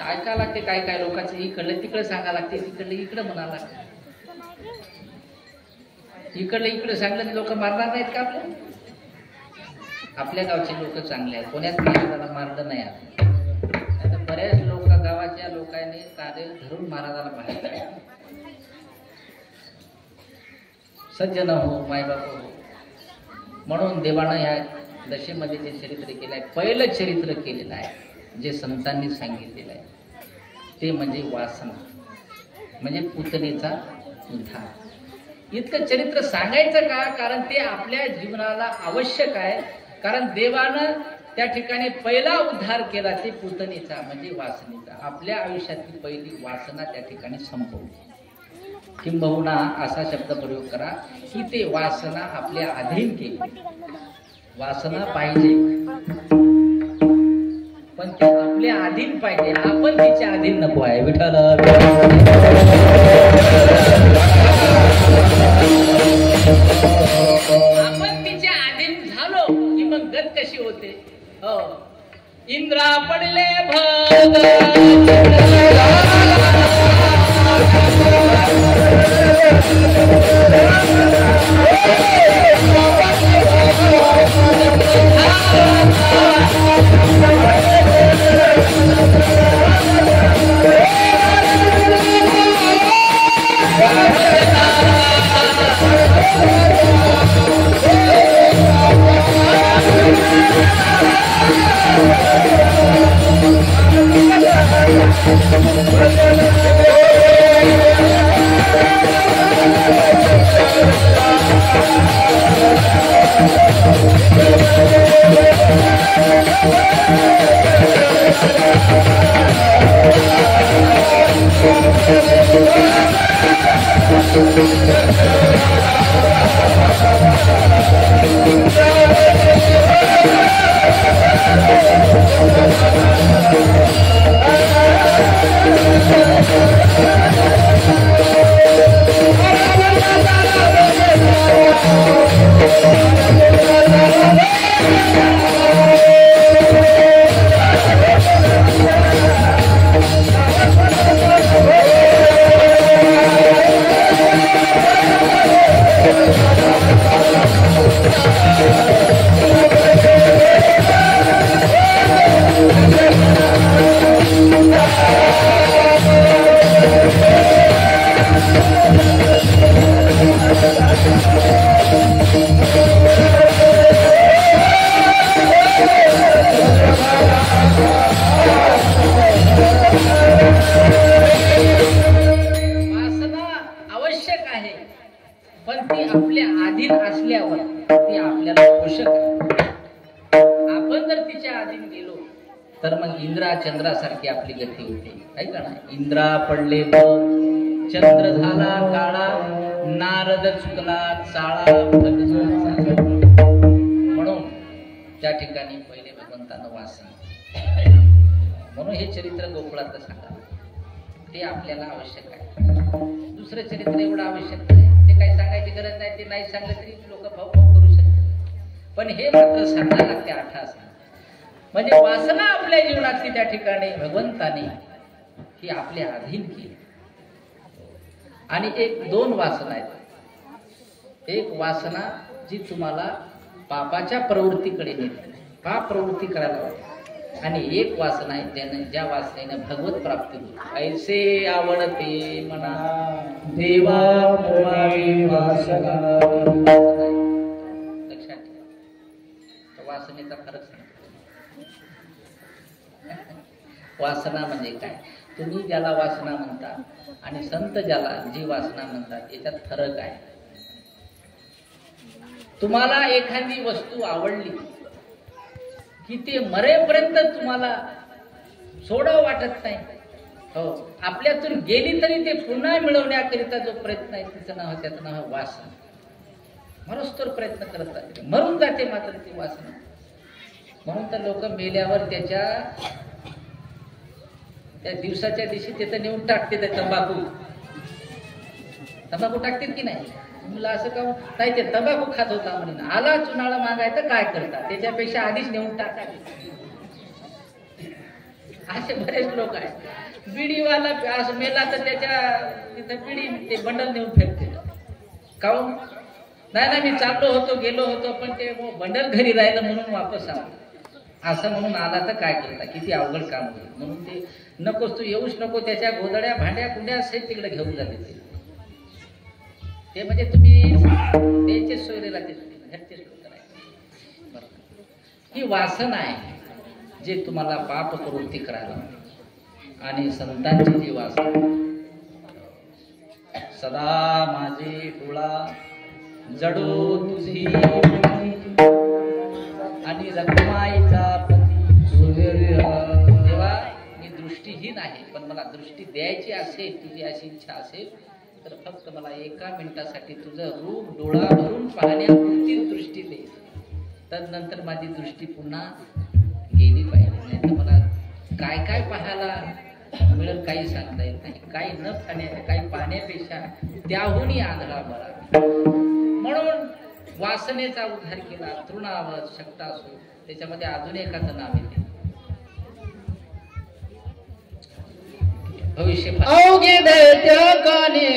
ऐका लागते काय काय लोकांचं. इकडलं तिकडे सांगा लागते, तिकडलं इकडे म्हणा लागते. इकडलं इकडे सांगलं लोक मारणार नाहीत का आपल्या? आपल्या गावचे लोक चांगले आहेत. कोण्याच महाराजाला मारलं नाही. आता बऱ्याच लोक गावाच्या लोकांनी काळे धरून महाराजाला बाहेर. सज्जन हो, मायबाप हो. म्हणून देवानं ह्या दशेमध्ये जे चरित्र केलं आहे, पहिलं चरित्र केलेलं आहे जे संतांनी सांगितलेलं आहे, ते म्हणजे वासना, म्हणजे पुतनेचा उद्धार. इतकं चरित्र सांगायचं का? कारण ते आपल्या जीवनाला आवश्यक आहे. कारण देवानं त्या ठिकाणी पहिला उद्धार केला ते पुतणेचा म्हणजे वासनेचा. आपल्या आयुष्यातली पहिली वासना त्या ठिकाणी संपवली. किंबहुना असा शब्द प्रयोग करा की ते वासना आपल्या अधीन केली. वासना पाहिजे पण ते आपल्या अधीन पाहिजे, आपण तिच्या अधीन नको आहे. विठ्ठल आपण तिच्या अधीन झालो की मग गत कशी होते. हो, इंद्रा पडले भग चंद्रासारखी आपली गती होते. ऐका ना, इंद्रा पडले चंद्र झाला काळा, नारद चुकला चाळा. म्हणून त्या ठिकाणी पहिले भगवंतानं वासना, म्हणून हे चरित्र गोकुळात सांगा ते आपल्याला आवश्यक आहे. दुसरं चरित्र एवढं आवश्यक नाही, ते काही सांगायची गरज नाही. ते नाही सांगलं तरी लोक भाऊ भाऊ करू शकतात, पण हे मात्र सांगायला लागते आठास. म्हणजे वासना आपल्या जीवनातली त्या ठिकाणी भगवंताने ही आपल्या अधीन केली. आणि एक दोन वासना आहेत. एक वासना जी तुम्हाला पापाच्या प्रवृत्तीकडे नेते, पाप प्रवृत्ती करायला होते. आणि एक वासना आहे ज्याने ज्या वासनेने भगवत प्राप्ती होते. ऐसे आवडते म्हणा देवा वासना. लक्षात ठेवा, वासनेचा फरक सांगा. वासना म्हणजे काय, तुम्ही ज्याला वासना म्हणता आणि संत ज्याला जी वासना म्हणतात याच्यात फरक आहे. तुम्हाला एखादी वस्तू आवडली की ते मरेपर्यंत तुम्हाला सोडावं वाटत नाही. हो, आपल्यातून गेली तरी ते पुन्हा मिळवण्याकरिता जो प्रयत्न आहे तिचं नाव, त्याचं नाव वासना. मरोस्तोर प्रयत्न करत राहते, मरून जाते मात्र ती वासना. म्हणून तर लोक मेल्यावर त्या दिवसाच्या दिवशी तिथं नेऊन टाकते ते तंबाखू टाकतील की नाही. मुलं असं का नाही, ते तंबाखू खात होता म्हणून आला चुनाळा मागायचं काय करतात, त्याच्यापेक्षा आधीच नेऊन टाका. असे बरेच लोक आहेत. बिडीवाला असं मेला तर त्याच्या तिथं बिडी ते बंडल नेऊन फेकते. काऊन नाही मी चाललो होतो गेलो होतो पण ते बंडल घरी राहिलं म्हणून वापस आलो. असं म्हणून आला तर काय करता, किती अवघड काम होईल. म्हणून ते नकोस, तू येऊच नको. त्याच्या गोदड्या भांड्या कुंड्या सहित तिकडे घेऊन जाते ते. म्हणजे तुम्ही त्याचे सोयरेला घरचे सोय करायचे. ही वासना आहे जे तुम्हाला पाप प्रवृत्ती करायला. आणि संतांची जी वासना, सदा माझे डोळा जडो तुझी आणि रखमाईचा तेव्हा मी दृष्टीहीन आहे, पण मला दृष्टी द्यायची असेल, तुझी अशी इच्छा असेल तर फक्त मला एका मिनिटासाठी तुझं रूप डोळा भरून पाहण्यापुरती दृष्टी दे. तदनंतर माझी दृष्टी पुन्हा गेली पाहिजे. नाही तर मला काय काय पाहायला मिळेल काही सांगता येत नाही. काही न पाहण्या काही पाहण्यापेक्षा त्याहूनही आंधळा बळा. म्हणून वासनेचा उद्धार केला. तृणावर शक्तासुर, त्याच्यामध्ये अजून एकाचं नाव येते भविष्य. अवघे दैत्य काने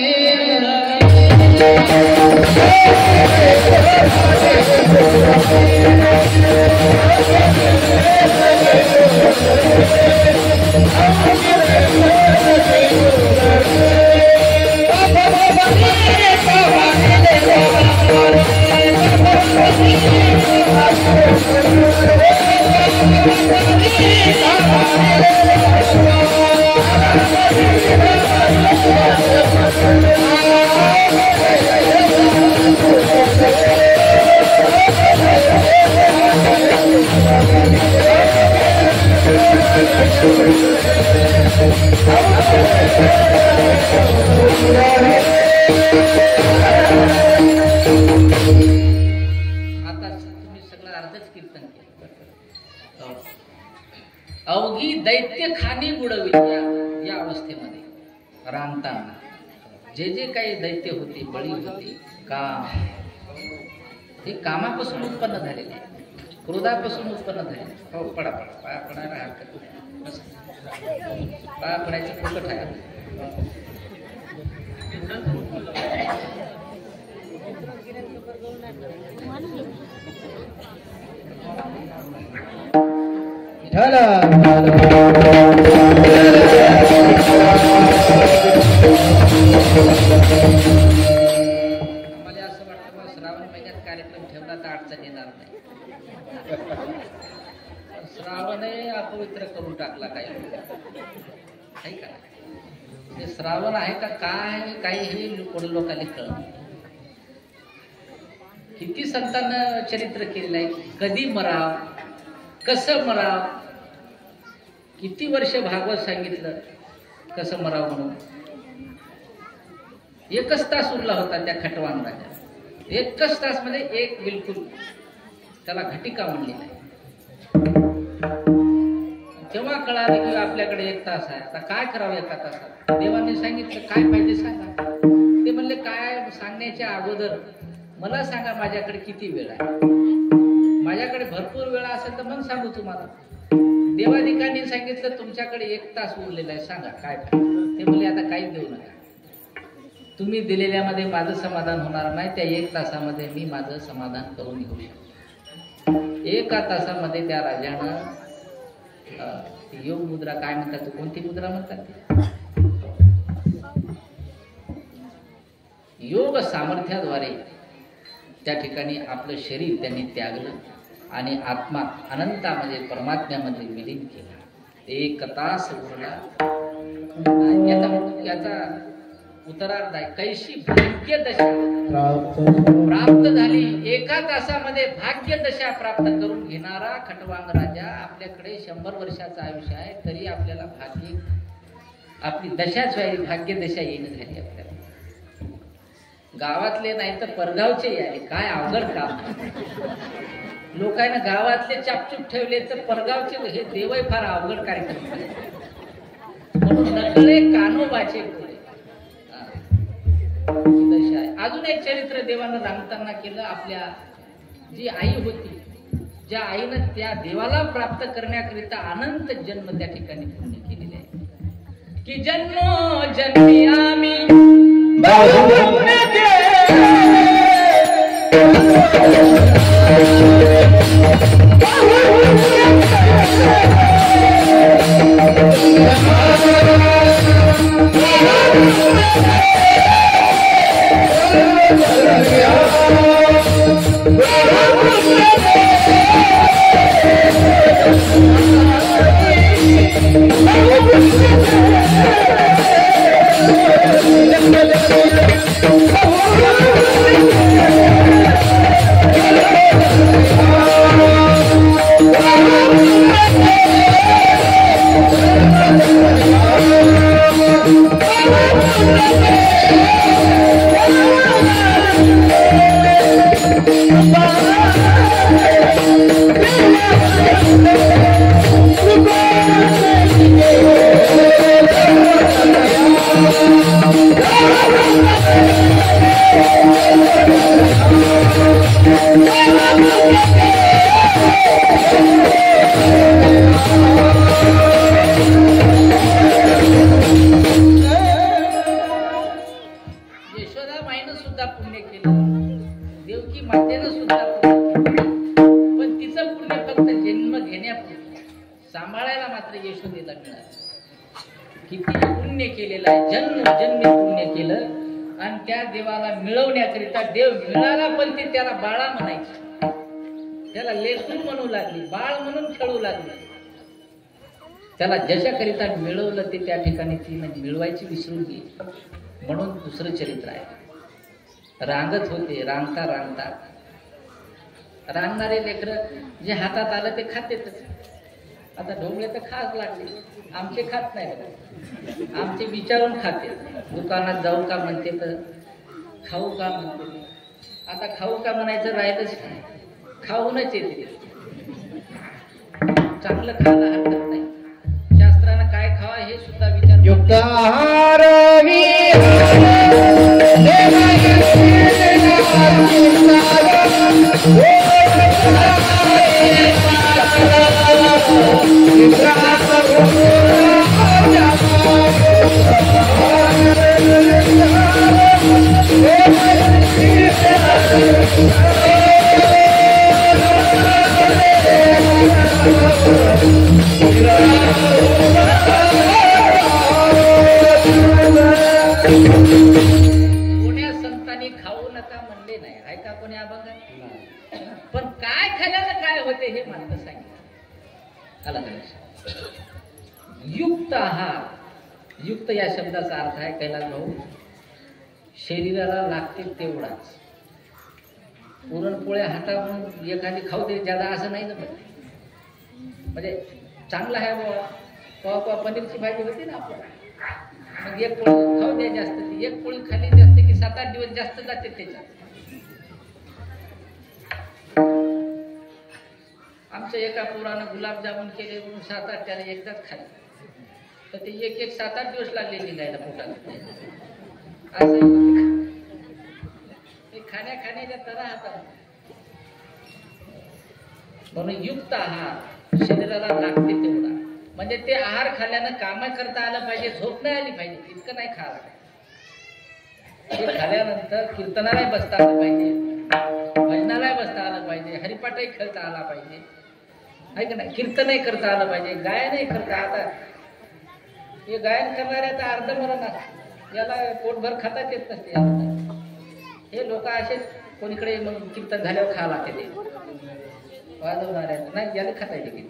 अवघी दैत्य खाणी बुडवी. या अवस्थेमध्ये रामताना जे जे काही दैत्य होते, बळी होते, काम, हे कामापासून उत्पन्न झालेले, क्रोधापासून उत्पन्न झालेले. हो, पडा पडा, पाया पडायला हरकत नाही, पाया पडायचं फुकट आहे. मला असं वाटतं श्रावण महिन्यात कार्यक्रम ठेवला तर अडचण येणार नाही. श्रावणही अपवित्र करून टाकला काही का. ते श्रावण आहे का काय काही हे पुढे लोकांना कळलं. किती संतांना चरित्र केलेलं आहे. कधी मराव, कसं मराव, किती वर्ष भागवत सांगितलं कसं मराव म्हणून. एकच तास उरला होता त्या खटवान राजा. एकच तास मध्ये एक बिलकुल, त्याला घटिका म्हणली नाही. तेव्हा कळालं की आपल्याकडे एक तास आहे, आता काय करावं एका तासात. देवाने सांगितलं काय पाहिजे सांगा. ते म्हणले काय सांगण्याच्या अगोदर मला सांगा माझ्याकडे किती वेळ आहे. माझ्याकडे भरपूर वेळ असेल तर मग सांगू तुम्हाला. देवाधिकांनी सांगितलं तुमच्याकडे एक तास उरलेला आहे, सांगा काय पाहिजे. ते म्हणले आता काहीच देऊ नका, तुम्ही दिलेल्यामध्ये माझं समाधान होणार नाही. त्या एक तासामध्ये मी माझं समाधान करून घेऊ शकतो. एका तासामध्ये त्या राजानं योग मुद्रा काय म्हणतात, कोणती मुद्रा म्हणतात, योग सामर्थ्याद्वारे त्या ठिकाणी आपलं शरीर त्यांनी त्यागलं आणि आत्मा अनंतामध्ये परमात्म्यामध्ये विलीन केला. एक तास उरला. याचा उत्तरार्ध आहे कैशी भाग्य दशा प्राप्त झाली. एका तासामध्ये भाग्य दशा प्राप्त करून घेणारा खटवांग राजा. आपल्याकडे 100 वर्षाचं आयुष्य आहे तरी आपल्याला भाग्य, आपली दशाच वेळी भाग्य दशा येणं झाली आपल्याला. गावातले नाही तर परगावचे यायले, काय अवघड काम. लोकांना गावातले चापचूप ठेवले तर परगावचे हे देवही फार अवघड कार्यक्रम. म्हणून नकळे कानोबाचे दशा आहे. अजून एक चरित्र देवानं रामताना केलं. आपल्या जी आई होती, ज्या आईनं त्या देवाला प्राप्त करण्याकरिता अनंत जन्म त्या ठिकाणी पुण्य केलेले आहे. की जन्मो जन्मी आम्ही Oh मात्र यशोदेला मिळालं. किती पुण्य केलेलं आहे, जन्मी पुण्य केलं. आणि त्या देवाला मिळवण्याकरिता देव मिळाला, पण ते त्याला बाळा म्हणायचे, त्याला लेकरू म्हणू लागली, बाळ म्हणून खेळू लागली. त्याला ज्याच्याकरिता मिळवलं ते त्या ठिकाणी ती मिळवायची विसरून गेली. म्हणून दुसरं चरित्र आहे. रांगत होते, रांगता रांगता रांगणारे लेकर जे हातात आलं ते खातेच. आता ढोबळे तर खास लागले, आमचे खात नाही, आमचे विचारून खाते. दुकानात जाऊ का म्हणते तर खाऊ का म्हणते. आता खाऊ का म्हणायचं राहिलंच नाही, खाऊनच येते. चांगलं खायला हरकत नाही, शास्त्रानं काय खावा हे सुद्धा विचार. युक्त आहार कोण्या संतांनी खाऊ नका म्हणले नाही, ऐका कोणी अभंग. पण काय खाल्यानं काय होते हे मात्र सांगितलं. आला युक्त आहार. युक्त या शब्दाचा अर्थ आहे कैलास भाऊ, शरीराला लागते तेवढाच. पुरणपोळ्या हाता म्हणून एखादी खाऊ दे ज्यादा असं नाही ना. म्हणजे चांगला आहे बाबा, पनीरची भाजी होती ना आपण, मग एक पोळी खाऊ द्या जास्त, ती एक पोळी खाली जास्त की 7-8 दिवस जास्त जाते त्याच्यात. आमच्या एका पोरानं गुलाबजामुन केले म्हणून 7-8 त्याने एकदाच खाल्ले, तर ते एक 7-8 दिवस लागले निघायला पोटाला. असं ते खाण्याच्या तरा हातात. म्हणून युक्त आहार, शरीराला लागते तेवढा. म्हणजे ते आहार खाल्ल्यानं काम करता आलं पाहिजे, झोप नाही आली पाहिजे, इतकं नाही खायला. ते खाल्यानंतर कीर्तनालाही बसता आलं पाहिजे, भजनालाही बसता आलं पाहिजे, हरिपाठही खेळता आला पाहिजे, आहे का नाही, कीर्तनही करता आलं पाहिजे, गायनही करता. आता हे गायन करणाऱ्याचा अर्ध मरण असतं, याला पोटभर खाताच येत नसते. हे लोक असे कोणीकडे मग कीर्तन झाल्यावर खायला लागते, वाजवणाऱ्या नाही, याला खाता येते की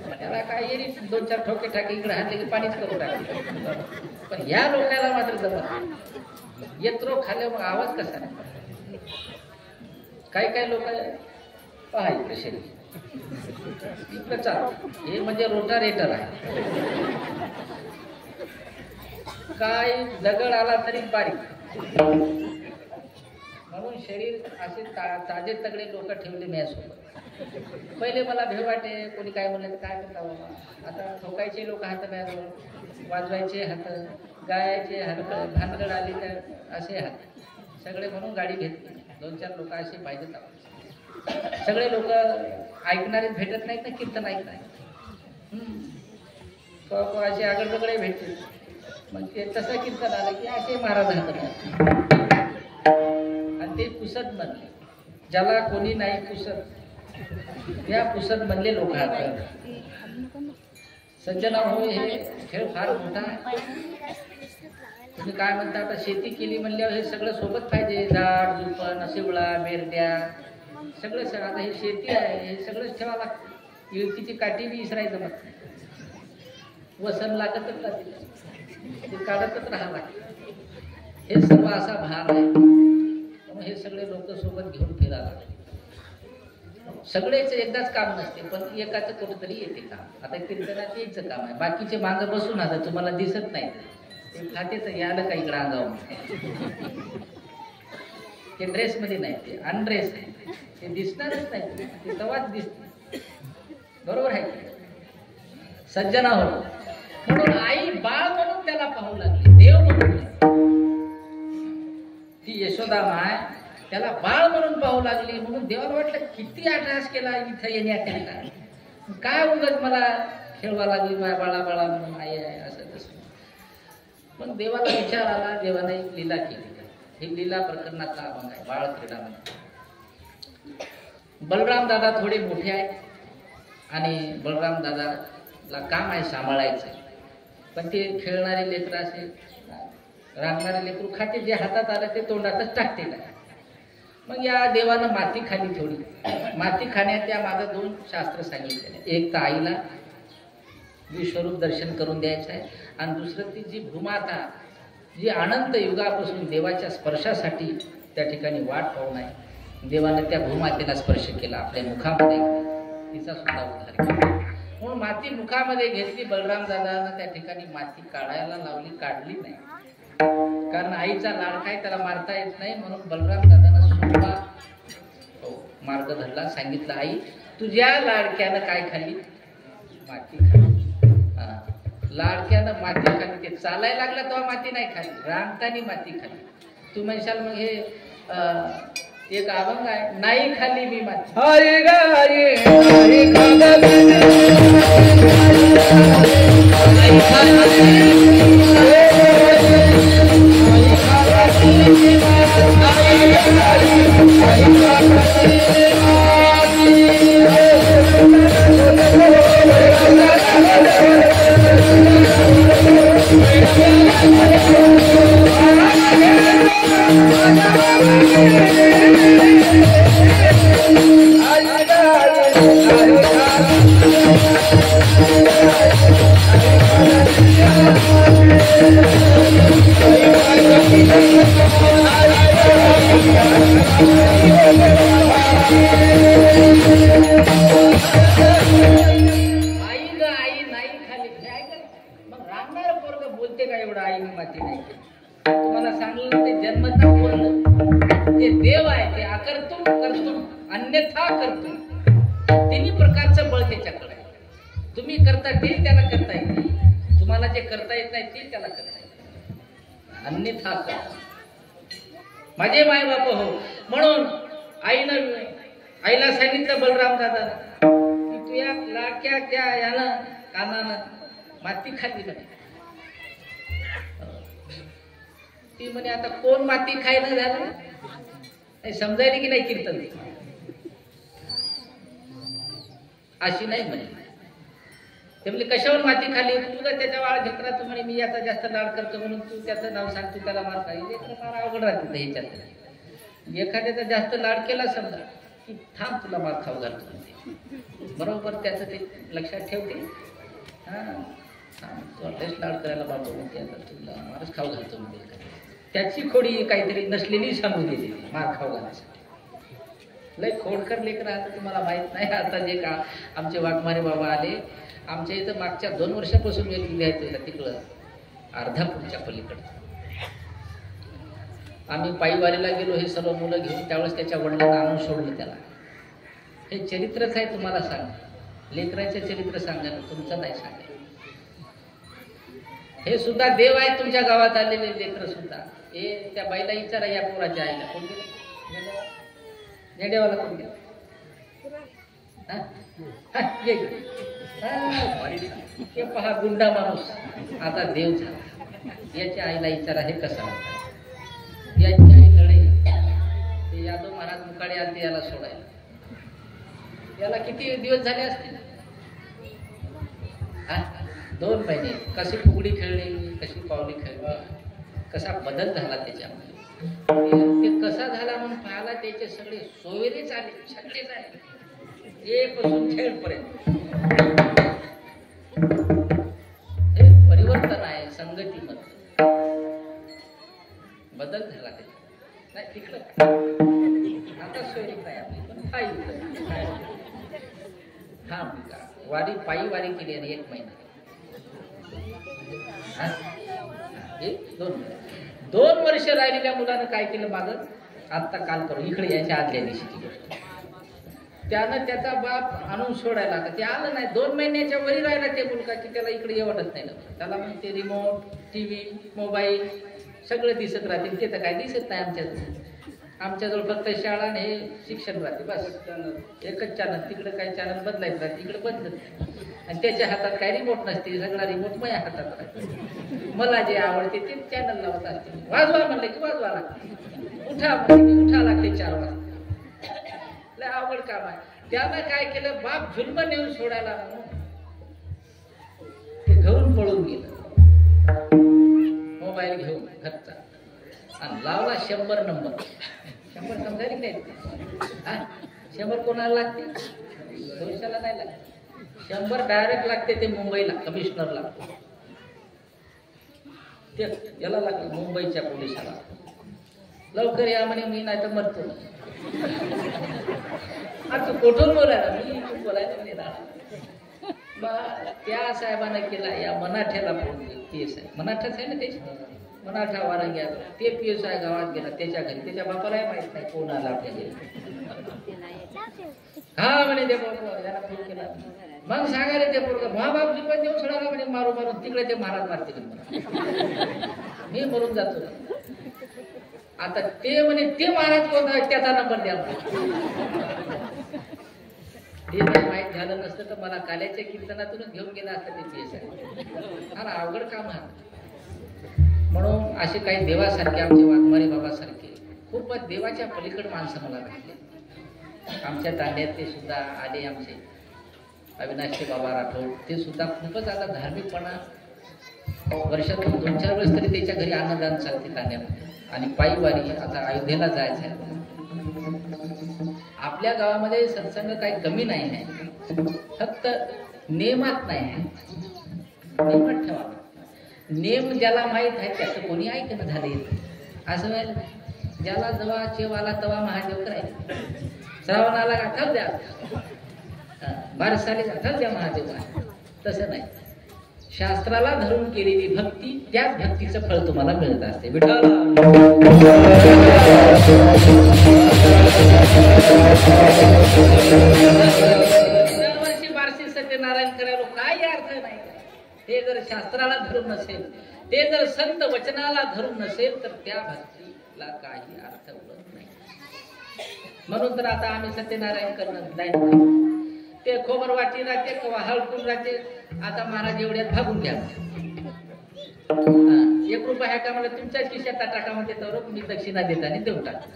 त्याला काय येईल 2-4 ठोके टाके इकडे हातले की पाणीच करून टाकले. पण ह्या लोकांना मात्र जमत येत्रो खाल्ल्या मग आवाज कसा नाही. काही लोक पहा इकडे शरीर इकडं चाल, हे म्हणजे रोटारेटर आहे. काय दगड आला तरी बारीक, म्हणून शरीर असे ताजे तगडे लोक ठेवले माझ्यासोबत. पहिले मला भेव वाटे, कोणी काय म्हणलं तर काय करता बाबा. आता ठोकायचे लोक हात माझ्याजवळ, वाजवायचे हात, गायचे हात, भानगड आली तर असे हात सगळे, म्हणून गाडी घेतली. 2-4 लोक असे पाहिजेत. सगळे लोक ऐकणारे भेटत नाहीत ना, कीर्तन ऐकणार असे आगळबगळे भेटते. मग ते तसं कीर्तन आलं की असे महाराज हात. आणि ते पुसत म्हणले, ज्याला कोणी नाही पुसत त्या पुसत म्हणले लोक हात. सज्जना हो, हे खेळ फार मोठा आहे. तुम्ही काय म्हणता, आता शेती केली म्हणल्यावर हे सगळं सोबत पाहिजे, झाड झुपण, शिवळा, बेरड्या सगळं. आता हे शेती आहे, हे सगळंच ठेवा लागतं. इळकीची काठी बी इसरायचं मग वसन लागतच राहते, ते काढतच राहावं लागतं. हे सर्व असा भार आहे. म्हणून हे सगळे लोक सोबत घेऊन फिरायला लागले. सगळेच एकदाच काम नसते, पण एकाच कुठंतरी येते काम. आता कीर्तनात यायचं काम आहे, बाकीचे मागं बसून आता तुम्हाला दिसत नाही, ते खातेच यायला काही इकडं अंगावून. ते ड्रेसमध्ये नाही, ते अनड्रेस आहे, ते दिसणारच नाही, ते तेव्हाच दिसते. बरोबर आहे. सज्जना हो, म्हणून आई बाळ म्हणून त्याला पाहू लागली, देव म्हणून. ती यशोदा माय त्याला बाळ म्हणून पाहू लागली. म्हणून देवाला वाटलं किती अट्टहास केला इथं येण्याकरिता, काय उगाच मला खेळवा लागली माझ्या बाळा बाळा म्हणून, आई आहे असं तसं. पण देवाला विचार आला, देवाने एक लीला केली. ही लीला प्रकरणातला अभंग आहे, बाळ क्रीडा म्हणून. बलराम दादा थोडे मोठे आहेत आणि बलराम दादा काम आहे सांभाळायचं. पण ते खेळणारे लेकरं असे रांगणारे लेकरू खाते, जे हातात आलं ते तोंडातच टाकते ना. मग या देवानं माती खाली थोडी. माती खाण्याच्या मागं 2 शास्त्र सांगितलेले. एक तर आईला विश्वरूप दर्शन करून द्यायचं आहे, आणि दुसरं ती जी भूमाता जी अनंत युगापासून देवाच्या स्पर्शासाठी त्या ठिकाणी वाट पाहून आहे. देवानं त्या भूमातेला स्पर्श केला, आपल्या मुखामध्ये तिचा सुद्धा उद्धार केला. म्हणून माती मुखामध्ये घेतली. बलराम दादानं त्या ठिकाणी माती काढायला लावली, काढली नाही. कारण आईचा लाड काय, त्याला मारता येत नाही. म्हणून बलराम दादानं सोपा मार्ग धरला. सांगितलं, आई तुझ्या लाडक्यानं काय खाल्ली? माती खाल्ली. लाडक्यानं माती खाल्ली. ते चालायला लागला तेव्हा माती नाही खाल्ली, रांगतानी माती खाल्ली. तू म्हणशाल मग हे एक अभंग आहे, नाही खाल्ली मी माती. हरी गाई तुम्हाला सांगलं ते जन्मता बोललं, ते देव आहे, ते आकर्तुम कर्तुम अन्यथा कर्तुम, तिन्ही प्रकारचं बळ त्याच्याकडे आहे. तुम्ही करता ते त्याला करता येत नाही, तुम्हाला जे करता येत नाही ते त्याला करता येत, अन्यथा कर्तुम. माझे माय बाप हो. म्हणून आईला सांगितलं बलराम दादा की तू या लाडक्या त्या यानं कानानं माती खाल्ली म्हणे. ती म्हणे आता कोण माती खायला झालं नाही, समजायला की नाही कीर्तन अशी नाही म्हणे. ते म्हणजे कशावर माती खाली? तुझा त्याच्या वाळ घेतला, तू म्हणे मी याचा जास्त लाड करतो म्हणून तू त्याचं नाव सांग, तू त्याला मार खाईल. फार अवघड राहते ह्याच्यात. एखाद्याचा जास्त लाड केला समजा की थांब तुला मार खाऊ घालतो, बरोबर त्याचं ते लक्षात ठेवते. लस लाड करायला बाबा म्हणते आता तुला मारच खाऊ घालतो म्हणजे त्याची खोडी काहीतरी नसलेली सांगू देते मार खाऊ घालण्यासाठी. लय खोडकर लेकर आता तुम्हाला माहित नाही. आता जे का आमचे वाघमारे बाबा आले आमच्या इथं मागच्या 2 वर्षापासून एक लिहायचं तिकडं अर्धापूरच्या पलीकडं. आम्ही पायीवारीला गेलो हे सर्व मुलं घेऊन, त्यावेळेस त्याच्या वडिलांना आणून सोडलं त्याला. हे चरित्रच आहे, तुम्हाला सांग, लेकराचे चरित्र सांगा, तुमचं नाही सांगा. हे सुद्धा देव आहे तुमच्या गावात आलेले लेकर सुद्धा. हे त्या बाईला विचारा, या पोराच्या आईला कोण गेलं, नेडेवाला कोण गेला, हे पहा गुंडा माणूस आता देव झाला. याच्या आईला विचारा हे कसा होता. याची आई लढे, ते यादव महाराज मुकाडे आले याला सोडायला. याला किती दिवस झाले असतील? 2 महिने. कशी फुगडी खेळली, कशी पावली खेळली, कसा बदल झाला त्याच्यामध्ये. ते कसा झाला म्हणून पाहायला त्याचे सगळे सोयरेच आले, सगळेच आले, ए पासून खेळपर्यंत. हे परिवर्तन आहे संगतीमध्ये, बदल झाला त्याचा. नाही तिकडं आता सोयरीक नाही आपली, पण पायी हा वारी पायी वारी केली आणि 1 महिना 2 वर्ष राहिलेल्या मुलानं काय केलं मागं, आत्ता काल करू इकडे यायच्या आदल्या दिवशीची गोष्ट. त्यानं त्याचा बाप आणून सोडायला का, ते आलं नाही. 2 महिन्याच्या वरी राहिला ते मुलगा की त्याला इकडे येवटच नाही ना. त्याला मग ते रिमोट, टीव्ही, मोबाईल सगळं दिसत राहते. ते तर काय दिसत नाही आमच्याजवळ फक्त शाळा आणि हे शिक्षण राहते बस. एकच चॅनल, तिकडे काही चॅनल बदलायचं राहते, इकडे बदलत नाही. आणि त्याच्या हातात काही रिमोट नसते, सगळा रिमोट माझ्या हातात राहते. मला जे आवडते ते चॅनल लावत असते. वाजवा म्हणलं की वाजवा लागते, उठा म्हणलं की उठा लागते 4 वाजता. लय आवड काम आहे. त्यानं काय केलं, बाप जुलम नेऊन सोडायला पळून गेलं मोबाईल घेऊन घरचा आणि लावला 100 नंबर. 100 समजायला काय 100 कोणाला लागते भविष्याला नाही लागते 100 डायरेक्ट लागते ते मुंबईला कमिशनरला ते याला लागलं मुंबईच्या पोलिसाला लवकर या म्हणे मी नाही तर मरतो. आता कुठून बोलायला मी बोलायला म्हणे त्या साहेबांना केला या मनाठ्याला फोन केस आहे मनाठाच आहे ना त्याची मनाठा वारंग्या ते पीएस आहे गावात गेला त्याच्या घरी त्याच्या बापालाही माहित नाही कोण आला आपल्या घरी. हा म्हणे ते याला फोन केला मग सांगायला ते पोरगा महाबाप जीवन देऊन सोडायला म्हणे मारू मारून तिकडे ते महाराज मारते मी मरून जातो. आता ते म्हणे ते महाराज कोण आहे त्याचा नंबर द्या ते जर माहीत झालं नसतं तर मला काल्याच्या कीर्तनातूनच घेऊन गेला असतं ते पीएस आहे. फार अवघड काम आहे. म्हणून असे काही देवासारखे आमचे वाघमारे बाबासारखे खूपच देवाच्या पलीकडे माणसं मला भेटले. आमच्या तांड्यात ते सुद्धा आले आमचे अविनाशचे बाबा राठोड ते सुद्धा खूपच आता धार्मिकपणा वर्षातून 2-4 वेळेस तरी त्याच्या घरी अन्नदान चालते तांड्यामध्ये आणि पायीवारी आता अयोध्येला जायचं आहे. आपल्या गावामध्ये सत्संग काही कमी नाही आहे फक्त नेमात नाही आहे. नेमात ठेवा नेम ज्याला माहीत आहे त्याचं कोणी ऐकणं झाले असं वेळ ज्याला जवा चेवाला तवा महादेव करायचं श्रावणाला गाठल द्या बारसाली गाठल द्या महादेव तसं नाही. शास्त्राला धरून केलेली भक्ती त्याच भक्तीचं फळ तुम्हाला मिळत असते. विठ्ठल दरवर्षी बारशी सत्यनारायण करायला काही अर्थ नाही. ते जर शास्त्राला धरून नसेल ते जर संत वचनाला धरून नसेल तर त्या भक्तीला काही अर्थ उरत नाही. म्हणून तर आता आम्ही सत्यनारायण करणं नाही ते खोबर वाटी राहते किंवा हळकून राहते. आता महाराज एवढ्यात भागून घ्या 1 रुपया आहे का मला तुमच्याच खिशात टाका म्हणते तर मी दक्षिणा देताना देऊ टाकतो.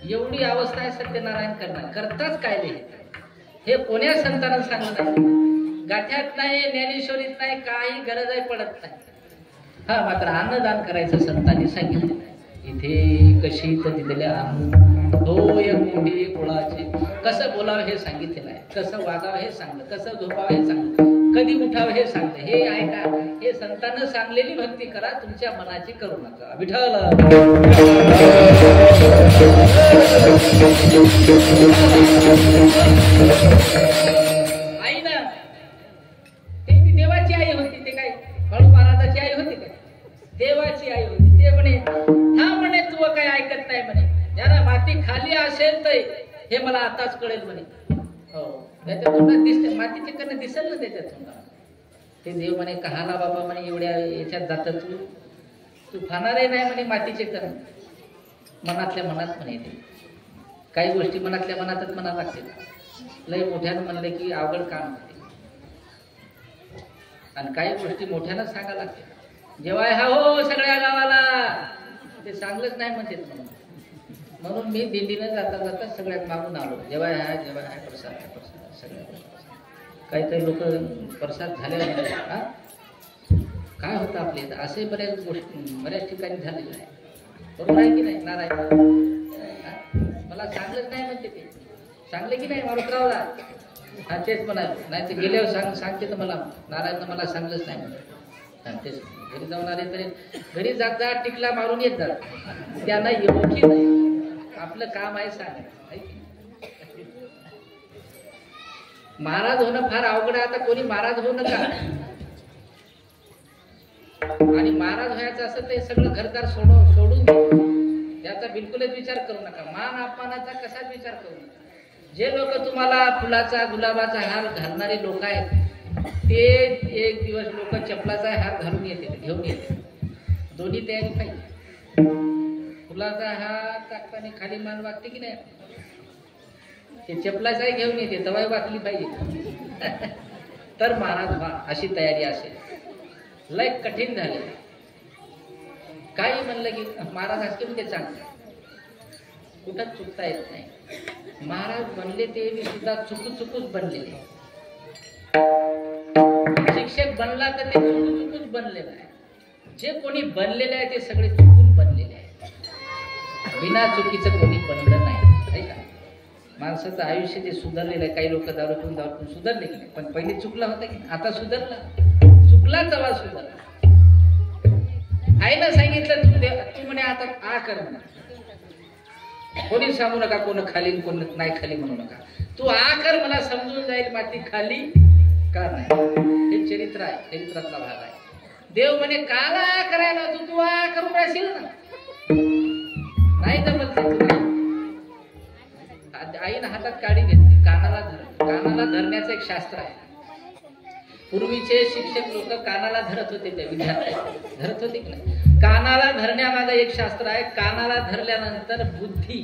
एवढी अवस्था आहे सत्यनारायण करणार करताच काय हे कोण्या संतांना सांगलं नाही. गाठ्यात नाही ज्ञानेश्वरीत नाही काही गरजही पडत नाही. हा मात्र अन्नदान करायचं संतांनी सांगितलं. इथे कशी तर दिलेल्या होय मोठी कुळाचे कसं बोलावं हे सांगितलेलं आहे. कसं वागावं हे सांगलं कसं झोपावं हे सांगलं कधी उठावं हे सांगलं. हे आहे का हे संतांना सांगलेली भक्ती करा तुमच्या मनाची करू नका. विठ्ठल आई ना ते देवाची आई होती. ते काय बाळू महाराजाची आई होती काय देवाची आई होती. ते म्हणे हा म्हणे तू काय ऐकत नाही म्हणे ज्याला माती खाली असेल तर हे मला आताच कळेल म्हणे. हो त्याच्या तोंडात दिसते मातीचे करणं दिसेल ना त्याच्या तोंडात. ते देव म्हणे कहाला बाबा म्हणे एवढ्या याच्यात जात तू खाणारही नाही म्हणे मातीचे करण मनातल्या मनात म्हणे. ते काही गोष्टी मनातल्या मनातच म्हणा लागते. लय मोठ्यानं म्हणलं की अवघड काम होते आणि काही गोष्टी मोठ्यानं सांगा लागते. जेव्हा हा हो सगळ्या गावाला ते सांगलंच नाही म्हणते. म्हणून मी दिंडीनं जाता जाता सगळ्यात मागून आलो. जेव्हा आहे प्रसाद सगळ्या काही लोक प्रसाद झाले काय होतं आपले असे बऱ्याच गोष्टी बऱ्याच ठिकाणी झालेलं आहे. बरोबर आहे की नाही नारायण मला सांगलंच नाही म्हणते. ते सांगले की नाही मारुतरावला हा तेच म्हणाले नाही ते गेल्यावर सांगते तर मला नारायण मला सांगलंच नाही म्हणते. तेच घरी जाऊन आले तरी घरी जात जा टिकला मारून येत जा त्यांना योग्य नाही. आपलं काम आहे सांग. महाराज होणं फार अवघड आहे. आता कोणी महाराज होऊ नका आणि महाराज व्हायचं असं ते सगळं घरदार सोडून द्या. याचा बिलकुलच विचार करू नका. मान अपमानाचा कसाच विचार करू नका. जे लोक तुम्हाला फुलाचा गुलाबाचा हार घालणारे लोक आहेत ते एक दिवस लोक चपलाचा हार घालून येते घेऊन येते. दोन्ही तयारी पाहिजे. फुलाचा हार टाकताना खाली मान वागते की नाही ते चपलाचाही घेऊन येते तवाही वाकली पाहिजे तर महाराज व्हा अशी तयारी असेल. लय कठीण झाले. काही म्हणलं की महाराज असते ते चांगलं कुठंच चुकता येत नाही. महाराज बनले ते सुद्धा चुकूच बनलेले. शिक्षक बनला तर ते चुकून बनलेलं आहे. जे कोणी बनलेले आहे ते सगळे चुकून बनलेले आहे. बिना चुकीचं कोणी बनलं नाही का. माणसाचं आयुष्य जे सुधारलेलं आहे. काही लोक दारू पिऊन सुधारले की नाही, पण पहिले चुकला होता की आता सुधारला. चुकला तेव्हा सुधारला. आईनं सांगितलं तू म्हणे आता आ कर म्हणा. कोणी सांगू नका कोण खाली कोण नाही खाली म्हणू नका. तू आ कर मला समजून जाईल माती खाली का नाही. हे चरित्र आहे, चरित्रातला भाग आहे. देव म्हणे काला आ करायला तू आ करून राहशील ना. नाही जमत तुला. आईनं हातात काडी घेतली. कानाला धरण्याचं एक शास्त्र आहे. पूर्वीचे शिक्षक लोक कानाला धरत होते. त्या विद्यार्थी धरत होते की नाही. कानाला धरण्यामागं एक शास्त्र आहे. कानाला धरल्यानंतर बुद्धी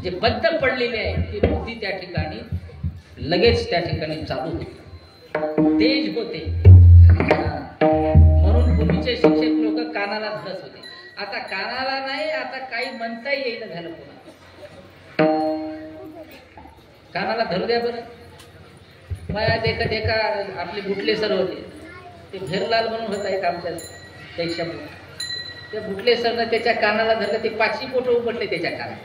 जे बद्ध पडलेली आहे ती बुद्धी त्या ठिकाणी लगेच त्या ठिकाणी चालू होते, तेज होते. म्हणून पूर्वीचे शिक्षक लोक कानाला धरत होते. आता कानाला नाही, आता काही म्हणता येईल झालं. पुन्हा कानाला धरू द्या बरं. माया देखा आपले बुटले सर होते. ते भेरलाल म्हणून होता एक आमच्या पेक्षा. त्या बुटले सरनं त्याच्या कानाला धरलं. ते 5 बोटं उमटले त्याच्या कानात.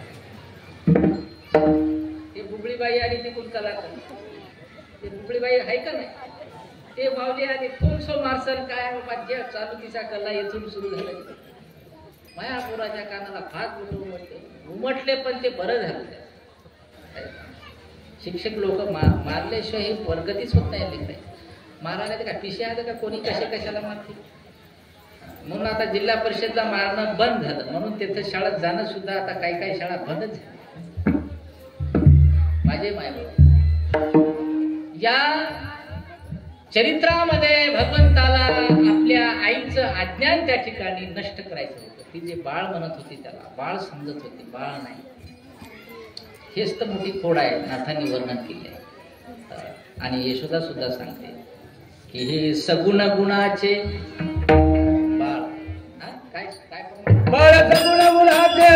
ते बुबळीबाई आली ते कोणता लागत. ते बुबळीबाई आहे का नाही. ते माऊली आली. कोणसो मार्सल काय बाबा चालू तिचा कल्ला येथून सुरू झाला. मायापुराच्या कानाला 5 बोटं उमटले पण ते बरं झालं. शिक्षक लोक मारल्याशिवाय हे प्रगतीच होत नाही. लेकरे मारायला ते काय पिशे आले का कोणी कशाला मारते. म्हणून आता जिल्हा परिषदला मारणं बंद झालं. म्हणून तिथं शाळेत जाणं सुद्धा आता काही शाळा बंदच झाल्या. माझे मायबाप या चरित्रामध्ये भगवंताला आपल्या आईचं अज्ञान त्या ठिकाणी नष्ट करायचं होतं. ती जे बाळ म्हणत होती त्याला बाळ समजत होती, बाळ नाही. हेच तर मोठी खोड आहे. नाथांनी वर्णन केले. आणि यशोदा सुद्धा सांगते की हे सगुण गुणाचे बाळ. काय बाळ सगुण गुणाचे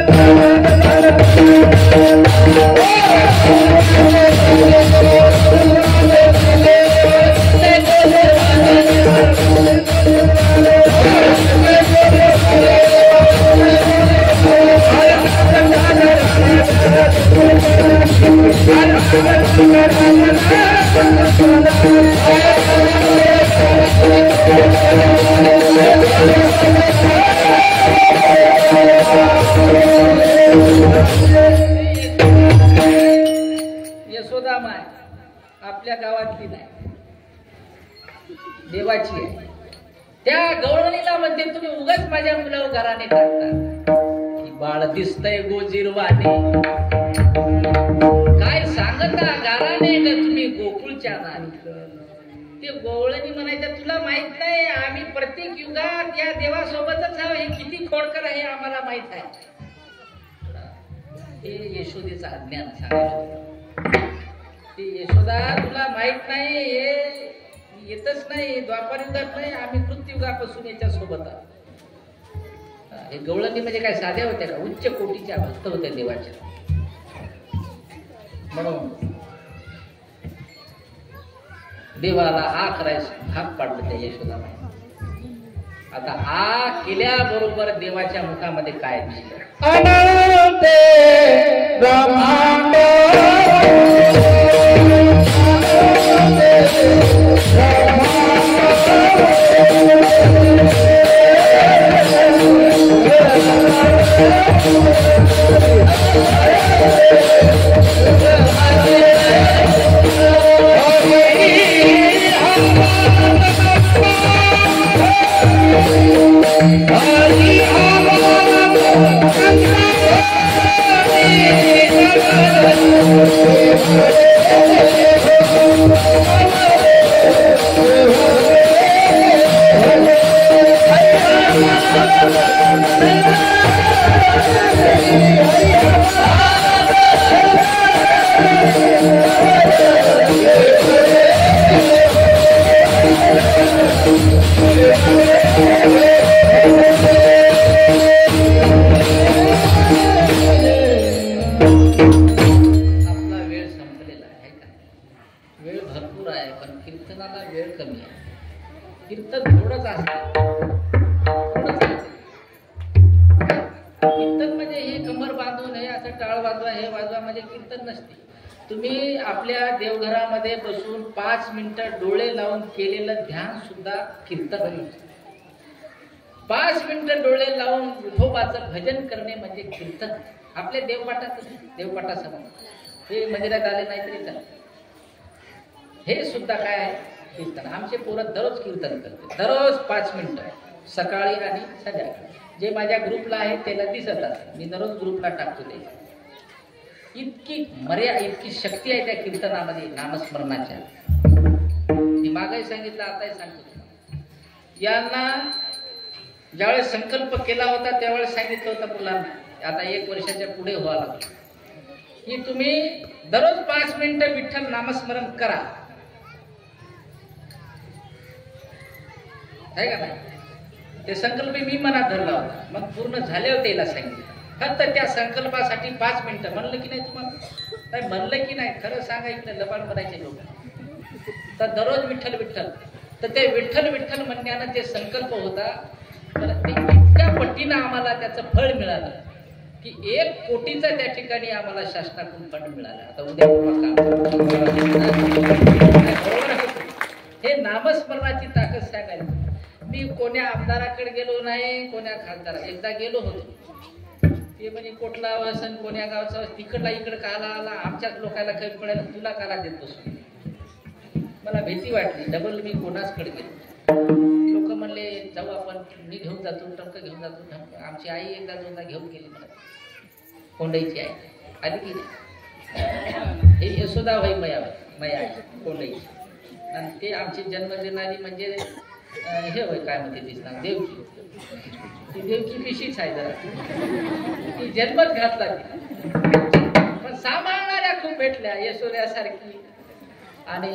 यशोदा माय आपल्या गावातली नाही, देवाची आहे. त्या गवळणीला म्हणते तुम्ही उगाच माझ्या मुलावर घराने टाकता. बाळ दिसतंय गोजीरवाने. काय सांगता गाराने ग तुम्ही गोकुळच्या नारी. ते गोवळणी म्हणायचं तुला माहित नाही आम्ही प्रत्येक युगात या देवासोबतच आहोत. हे किती खोडकर आहे आम्हाला माहित आहे. हे यशोदेचं अज्ञान सांगायला. ते यशोदा तुला माहित नाही, हे येतच नाही. द्वापार युगात नाही, आम्ही मृत्युयुगापासून याच्या सोबत आहोत. हे गवळणी म्हणजे काय साध्या होत्या का. उच्च कोटीच्या भक्त होत्या देवाच्या. म्हणून देवाला आ करायचं भाग पाडलं त्या यशोदाबाई. आता आ केल्याबरोबर देवाच्या मुखामध्ये काय दिसलं. Oh, कमी आहे. कीर्तन थोडंच असतं, कीर्तन म्हणजे हे कमर बांधून हे असं टाळ वाजवा हे वाजवा म्हणजे कीर्तन नसते. तुम्ही आपल्या देवघरामध्ये बसून 5 मिनिटं डोळे लावून केलेलं ध्यान सुद्धा कीर्तन. 5 मिनिटं डोळे लावून विठोबाचं भजन करणे म्हणजे कीर्तन. आपल्या देवपाठासमोर हे मंदिरात आले नाही तरी चालेल. हे सुद्धा काय आहे कीर्तन. आमचे पोरं दररोज कीर्तन करते, दररोज 5 मिनिटं सकाळी आणि संध्याकाळी. जे माझ्या ग्रुपला आहे त्याला दिसत असत, मी दररोज ग्रुपला टाकतो ते. इतकी शक्ती आहे त्या कीर्तनामध्ये, नामस्मरणाच्या. मी मागही सांगितलं, आताही सांगतो. यांना ज्यावेळेस संकल्प केला होता त्यावेळेस सांगितलं होतं मुलांना, आता 1 वर्षाच्या पुढे व्हावं लागलं, की तुम्ही दररोज 5 मिनिटं विठ्ठल नामस्मरण करा. आहे का नाही? ते संकल्प मी मनात धरला होता. मग पूर्ण झाल्यावर त्याला सांगितलं. फक्त त्या संकल्पासाठी 5 मिनिटं. म्हणलं की नाही तुम्हाला? नाही म्हणलं की नाही? खरं सांगायचं, लबाड करायचे लोक. तर दररोज विठ्ठल विठ्ठल. तर ते विठ्ठल विठ्ठल म्हणण्यानं ते संकल्प होता, तर ते इतक्या पटीनं आम्हाला त्याचं फळ मिळालं की 1 कोटीचं त्या ठिकाणी आम्हाला शासनाकडून फंड मिळालं. आता उद्या हे नामस्मरणाची ताकद सांगायला. मी कोण्या आमदाराकडे गेलो नाही, कोण्या खासदार. एकदा गेलो होतो, ते म्हणजे कोटला वसन कोण्या गावचा तिकडला इकडे काला आला, आमच्याच लोकांना काही कळायला तुला काला देत बसू. मला भीती वाटली. डबल मी कोणाचकडे गेलो. लोक म्हणले जाऊ आपण, मी घेऊन जातो, टमक घेऊन जातो. आमची आई एकदा 2दा घेऊन गेली मला, कोंडाईची आई आली की नाही. हे यशोदा भाई मया कोंडाईची. आणि ते आमची जन्म देणारी म्हणजे हे होय काय म्हणते दिसणार देवकी. ती देवकी पिशीच आहे जरा, ती जन्मच घातला ती. पण सांभाळणाऱ्या खूप भेटल्या, यशोद्यासारखी. आणि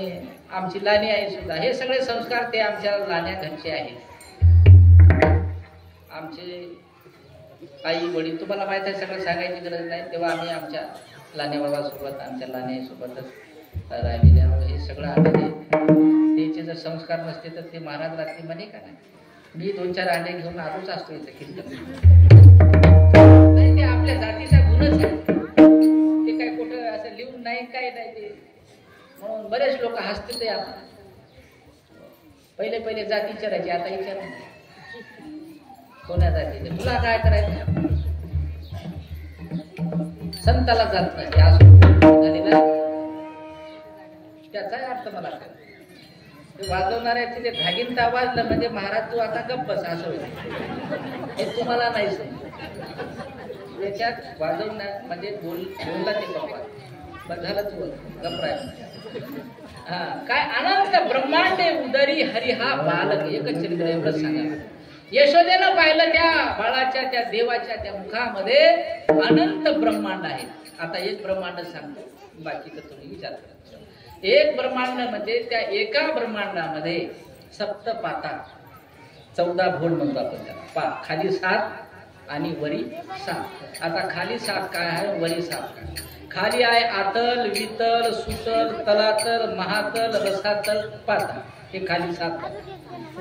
आमची लाणी आई सुद्धा. हे सगळे संस्कार ते आमच्या लाण्या घरचे आहेत. आमचे आई वडील तुम्हाला माहित आहे, सगळं सांगायची गरज नाही. तेव्हा आम्ही आमच्या लाण्या बाबासोबत, आमच्या लाण्यासोबतच राहिलेल्या. हे सगळं आम्ही त्याचे जर संस्कार नसते तर ते महाराज रात्री म्हणे का नाही, मी 2-4 अंडे घेऊन आलोच असतो इथं कीर्तन. नाही, ते आपल्या जातीचा गुणच आहे. ते काय कुठं असं लिहून नाही, काय नाही ते. म्हणून बरेच लोक हसतील. ते आपण पहिले जाती विचारायची, आता विचार कोण्या जातीचे, तुला काय करायचं. संताला जात नाही त्याचाही अर्थ मला काय. ते वाजवणाऱ्याचे ते धागिंत वाजलं म्हणजे महाराज तू आता गप्प बस असं होईल. हे तुम्हाला नाही समजत. त्याच्यात वाजवणार म्हणजे बोलला ते बाप्पा बस झालं, तू गप्प राह. हा काय अनंत ब्रह्मांडे उदरी हरी हा बालक. एकच चरित्र एवढंच सांगा. यशोदेनं पाहिलं त्या बाळाच्या, त्या देवाच्या त्या मुखामध्ये अनंत ब्रह्मांड आहे. आता एक ब्रह्मांड सांगतो, बाकीचं तुम्ही विचार करा. एक ब्रह्मांड म्हणजे त्या एका ब्रह्मांडामध्ये 7 पाता, 14 भोल म्हणतो आपण त्याला. खाली 7 आणि वरी 7. आता खाली 7 काय आहे, वरी 7 काय. खाली आहे आतल, वितल, सुतल, तलातल, महातल, रसातल, पाता. हे खाली 7.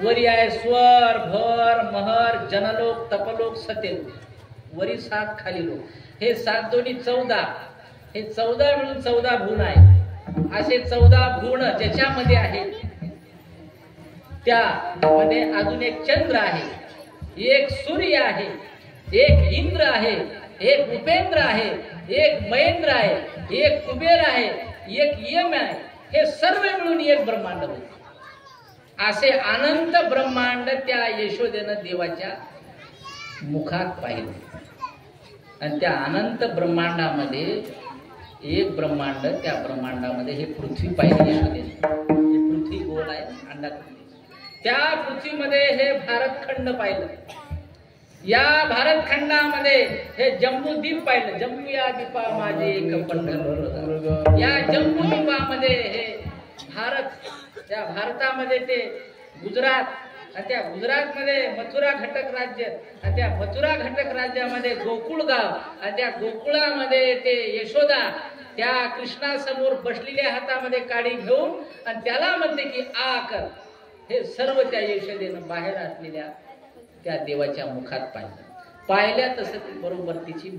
वरी आहे स्वर, भर, महर, जनलोक, तपलोक, सत्यलोक. वरी 7, खाली लोक. हे 7 दोन्ही 14. हे 14 मिळून 14 भूण आहे. असे 14 भूण ज्याच्यामध्ये आहे, त्यामध्ये अजून एक चंद्र आहे, एक सूर्य आहे, एक इंद्र आहे, एक उपेंद्र आहे, एक महेंद्र आहे, एक कुबेर आहे, एक यम आहे. हे सर्व मिळून एक ब्रह्मांड होते. असे अनंत ब्रह्मांड त्या यशोदेनं देवाच्या मुखात पाहिले. आणि त्या अनंत ब्रह्मांडामध्ये एक ब्रह्मांड, त्या ब्रह्मांडामध्ये हे पृथ्वी पाहिली यशोदेने. ही पृथ्वी गोल आहे, अंडाकृती. त्या पृथ्वीमध्ये हे भारतखंड पाहिलं. या भारतखंडामध्ये हे जम्बूद्वीप पाहिलं. जम्बू या द्वीपा माझे एक पंढरपूर. या जम्बूद्वीपामध्ये हे भारत, त्या भारतामध्ये ते गुजरात, आणि त्या गुजरातमध्ये मथुरा घटक राज्य, आणि त्या मथुरा घटक राज्यामध्ये गोकुळ गाव, आणि त्या गोकुळामध्ये ते यशोदा त्या कृष्णासमोर बसलेल्या हातामध्ये काडी घेऊन, आणि त्याला म्हणते की आ कर. हे सर्व त्या यशोदेनं बाहेर असलेल्या त्या देवाच्या मुखात पाहिल्या तसं ती बरोबर तिची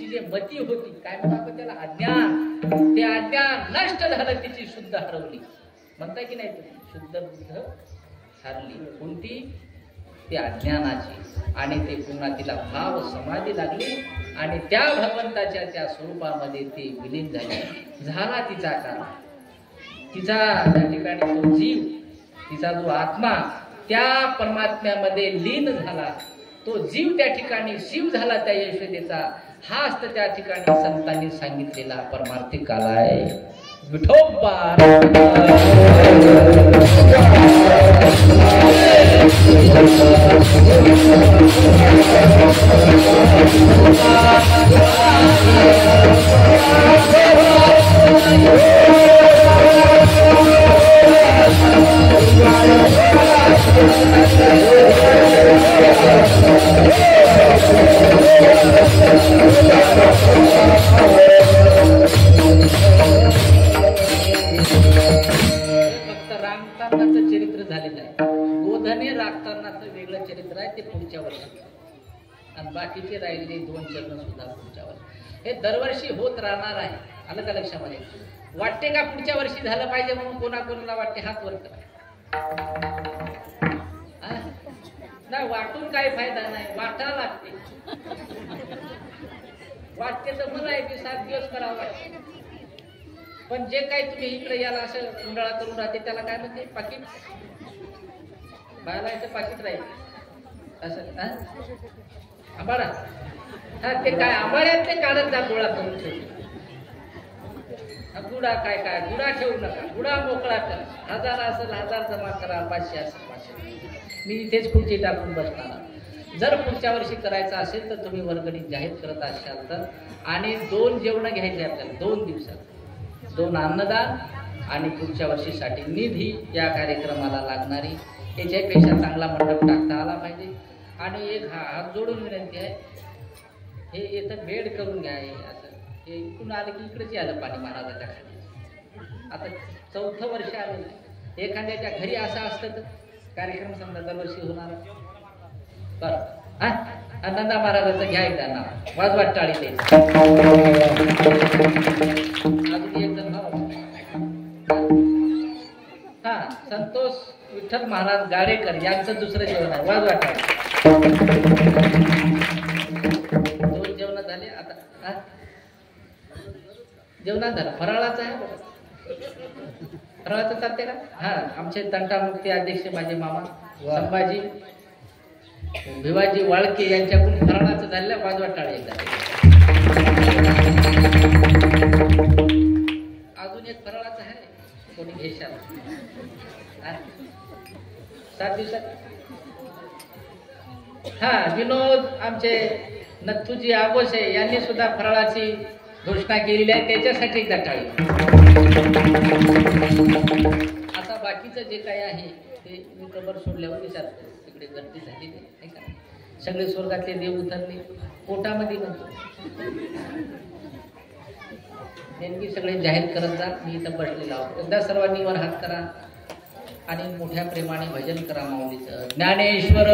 जे मती होती काय म्हणतो त्याला अज्ञान, ते अज्ञान नष्ट झालं, तिची शुद्ध हरवली म्हणताय की नाही तुम्ही, शुद्ध बुद्ध हरली कोणती, ती अज्ञानाची, आणि ते पुन्हा तिला भाव समाधी लागली आणि त्या भगवंताच्या त्या स्वरूपामध्ये ती विलीन झाला तिचा काळ, तिचा त्या ठिकाणी तो जीव, तिचा जो आत्मा त्या परमात्म्यामध्ये लीन झाला, तो जीव त्या ठिकाणी शिव झाला त्या यशोदेचा, हाच त्या ठिकाणी संतांनी सांगितलेला परमार्थिक काल आहे. विठोबा रामतानाचं चरित्र झालेलं आहे, गोधने राखतानाचं वेगळं चरित्र आहे, ते पुढच्या वर्षी, आणि बाकीचे राहिलेले 2 चरण सुद्धा पुढच्या वर्षी. हे दरवर्षी होत राहणार आहे. आलं का लक्षामध्ये? वाटते का पुढच्या वर्षी झालं पाहिजे म्हणून कोणाकोणाला वाटते? हात वर करा. नाही वाटून काही फायदा नाही, वाटा लागते. वाटते तर मला 7 दिवस करावं लागते, पण जे काही तुम्ही इकडे याला असं कुंडळा करून राहते त्याला काय म्हणते? पाकिट. बायला याचं पाकिट राहील असं. आंबाडा, हा ते काय आंबाड्यात ते काढत जा, गोळा करून ठेवतो. गुडा काय गुडा ठेवू नका, गुडा मोकळा करा. 1000 असेल 1000 जमा करा, 500 असेल 500. मी इथेच खुर्ची टाकून बसणार. जर पुढच्या वर्षी करायचं असेल तर तुम्ही वर्गणी जाहीर करत असाल तर, आणि 2 जेवण घ्यायचे आपल्याला 2 दिवसात, 2 अन्नदान आणि पुढच्या वर्षीसाठी निधी या कार्यक्रमाला लागणारी. याच्यापेक्षा चांगला मंडप टाकता आला पाहिजे. आणि एक हात जोडून विनंती आहे, हे इथं बेड करून घ्या. असं हे इकडून आलं की इकडेच आलं पाणी महाराजाच्या खाली. आता 4थं वर्ष आलं. एखाद्याच्या घरी असं असतं तर कार्यक्रम समजा दरवर्षी होणार. बरं हा, नंदा महाराजाचं घ्या एकदा नाव, वाजवाट टाळी ते. अजून एक जण हा, संतोष विठ्ठल महाराज गाडेकर यांचं दुसरं जेवण आहे, वाजवाट टाळी. 2 जेवण झाले. आता जेवणात झालं. फराळाचं आहे, फराळाचं चालते का? हा, आमचे तंटामुक्ती अध्यक्ष माझे मामा संभाजी भिवाजी वाळके यांच्याकडून फराळाचं झालेलं. वाजवा टाळे एकदा. अजून एक फराळाचं आहे, कोणी घेशाल? 7 दिवसात. हा, विनोद आमचे नथुजी आगोशे यांनी सुद्धा फराळाची घोषणा केलेली आहे, त्याच्यासाठी एकदा टाळी. आता बाकीचं जे काही आहे ते मी कबर सोडल्यावर विचारतो. तिकडे गर्दी झाली नाही का? सगळे स्वर्गातले देव उतरले, पोटामध्ये नव्हतो. नेमकी सगळे जाहीर करत जा. मी इथं बसलेला आहोत. एकदा सर्वांनी वर हात करा आणि मोठ्या प्रेमाने भजन करा माऊलीचं. ज्ञानेश्वर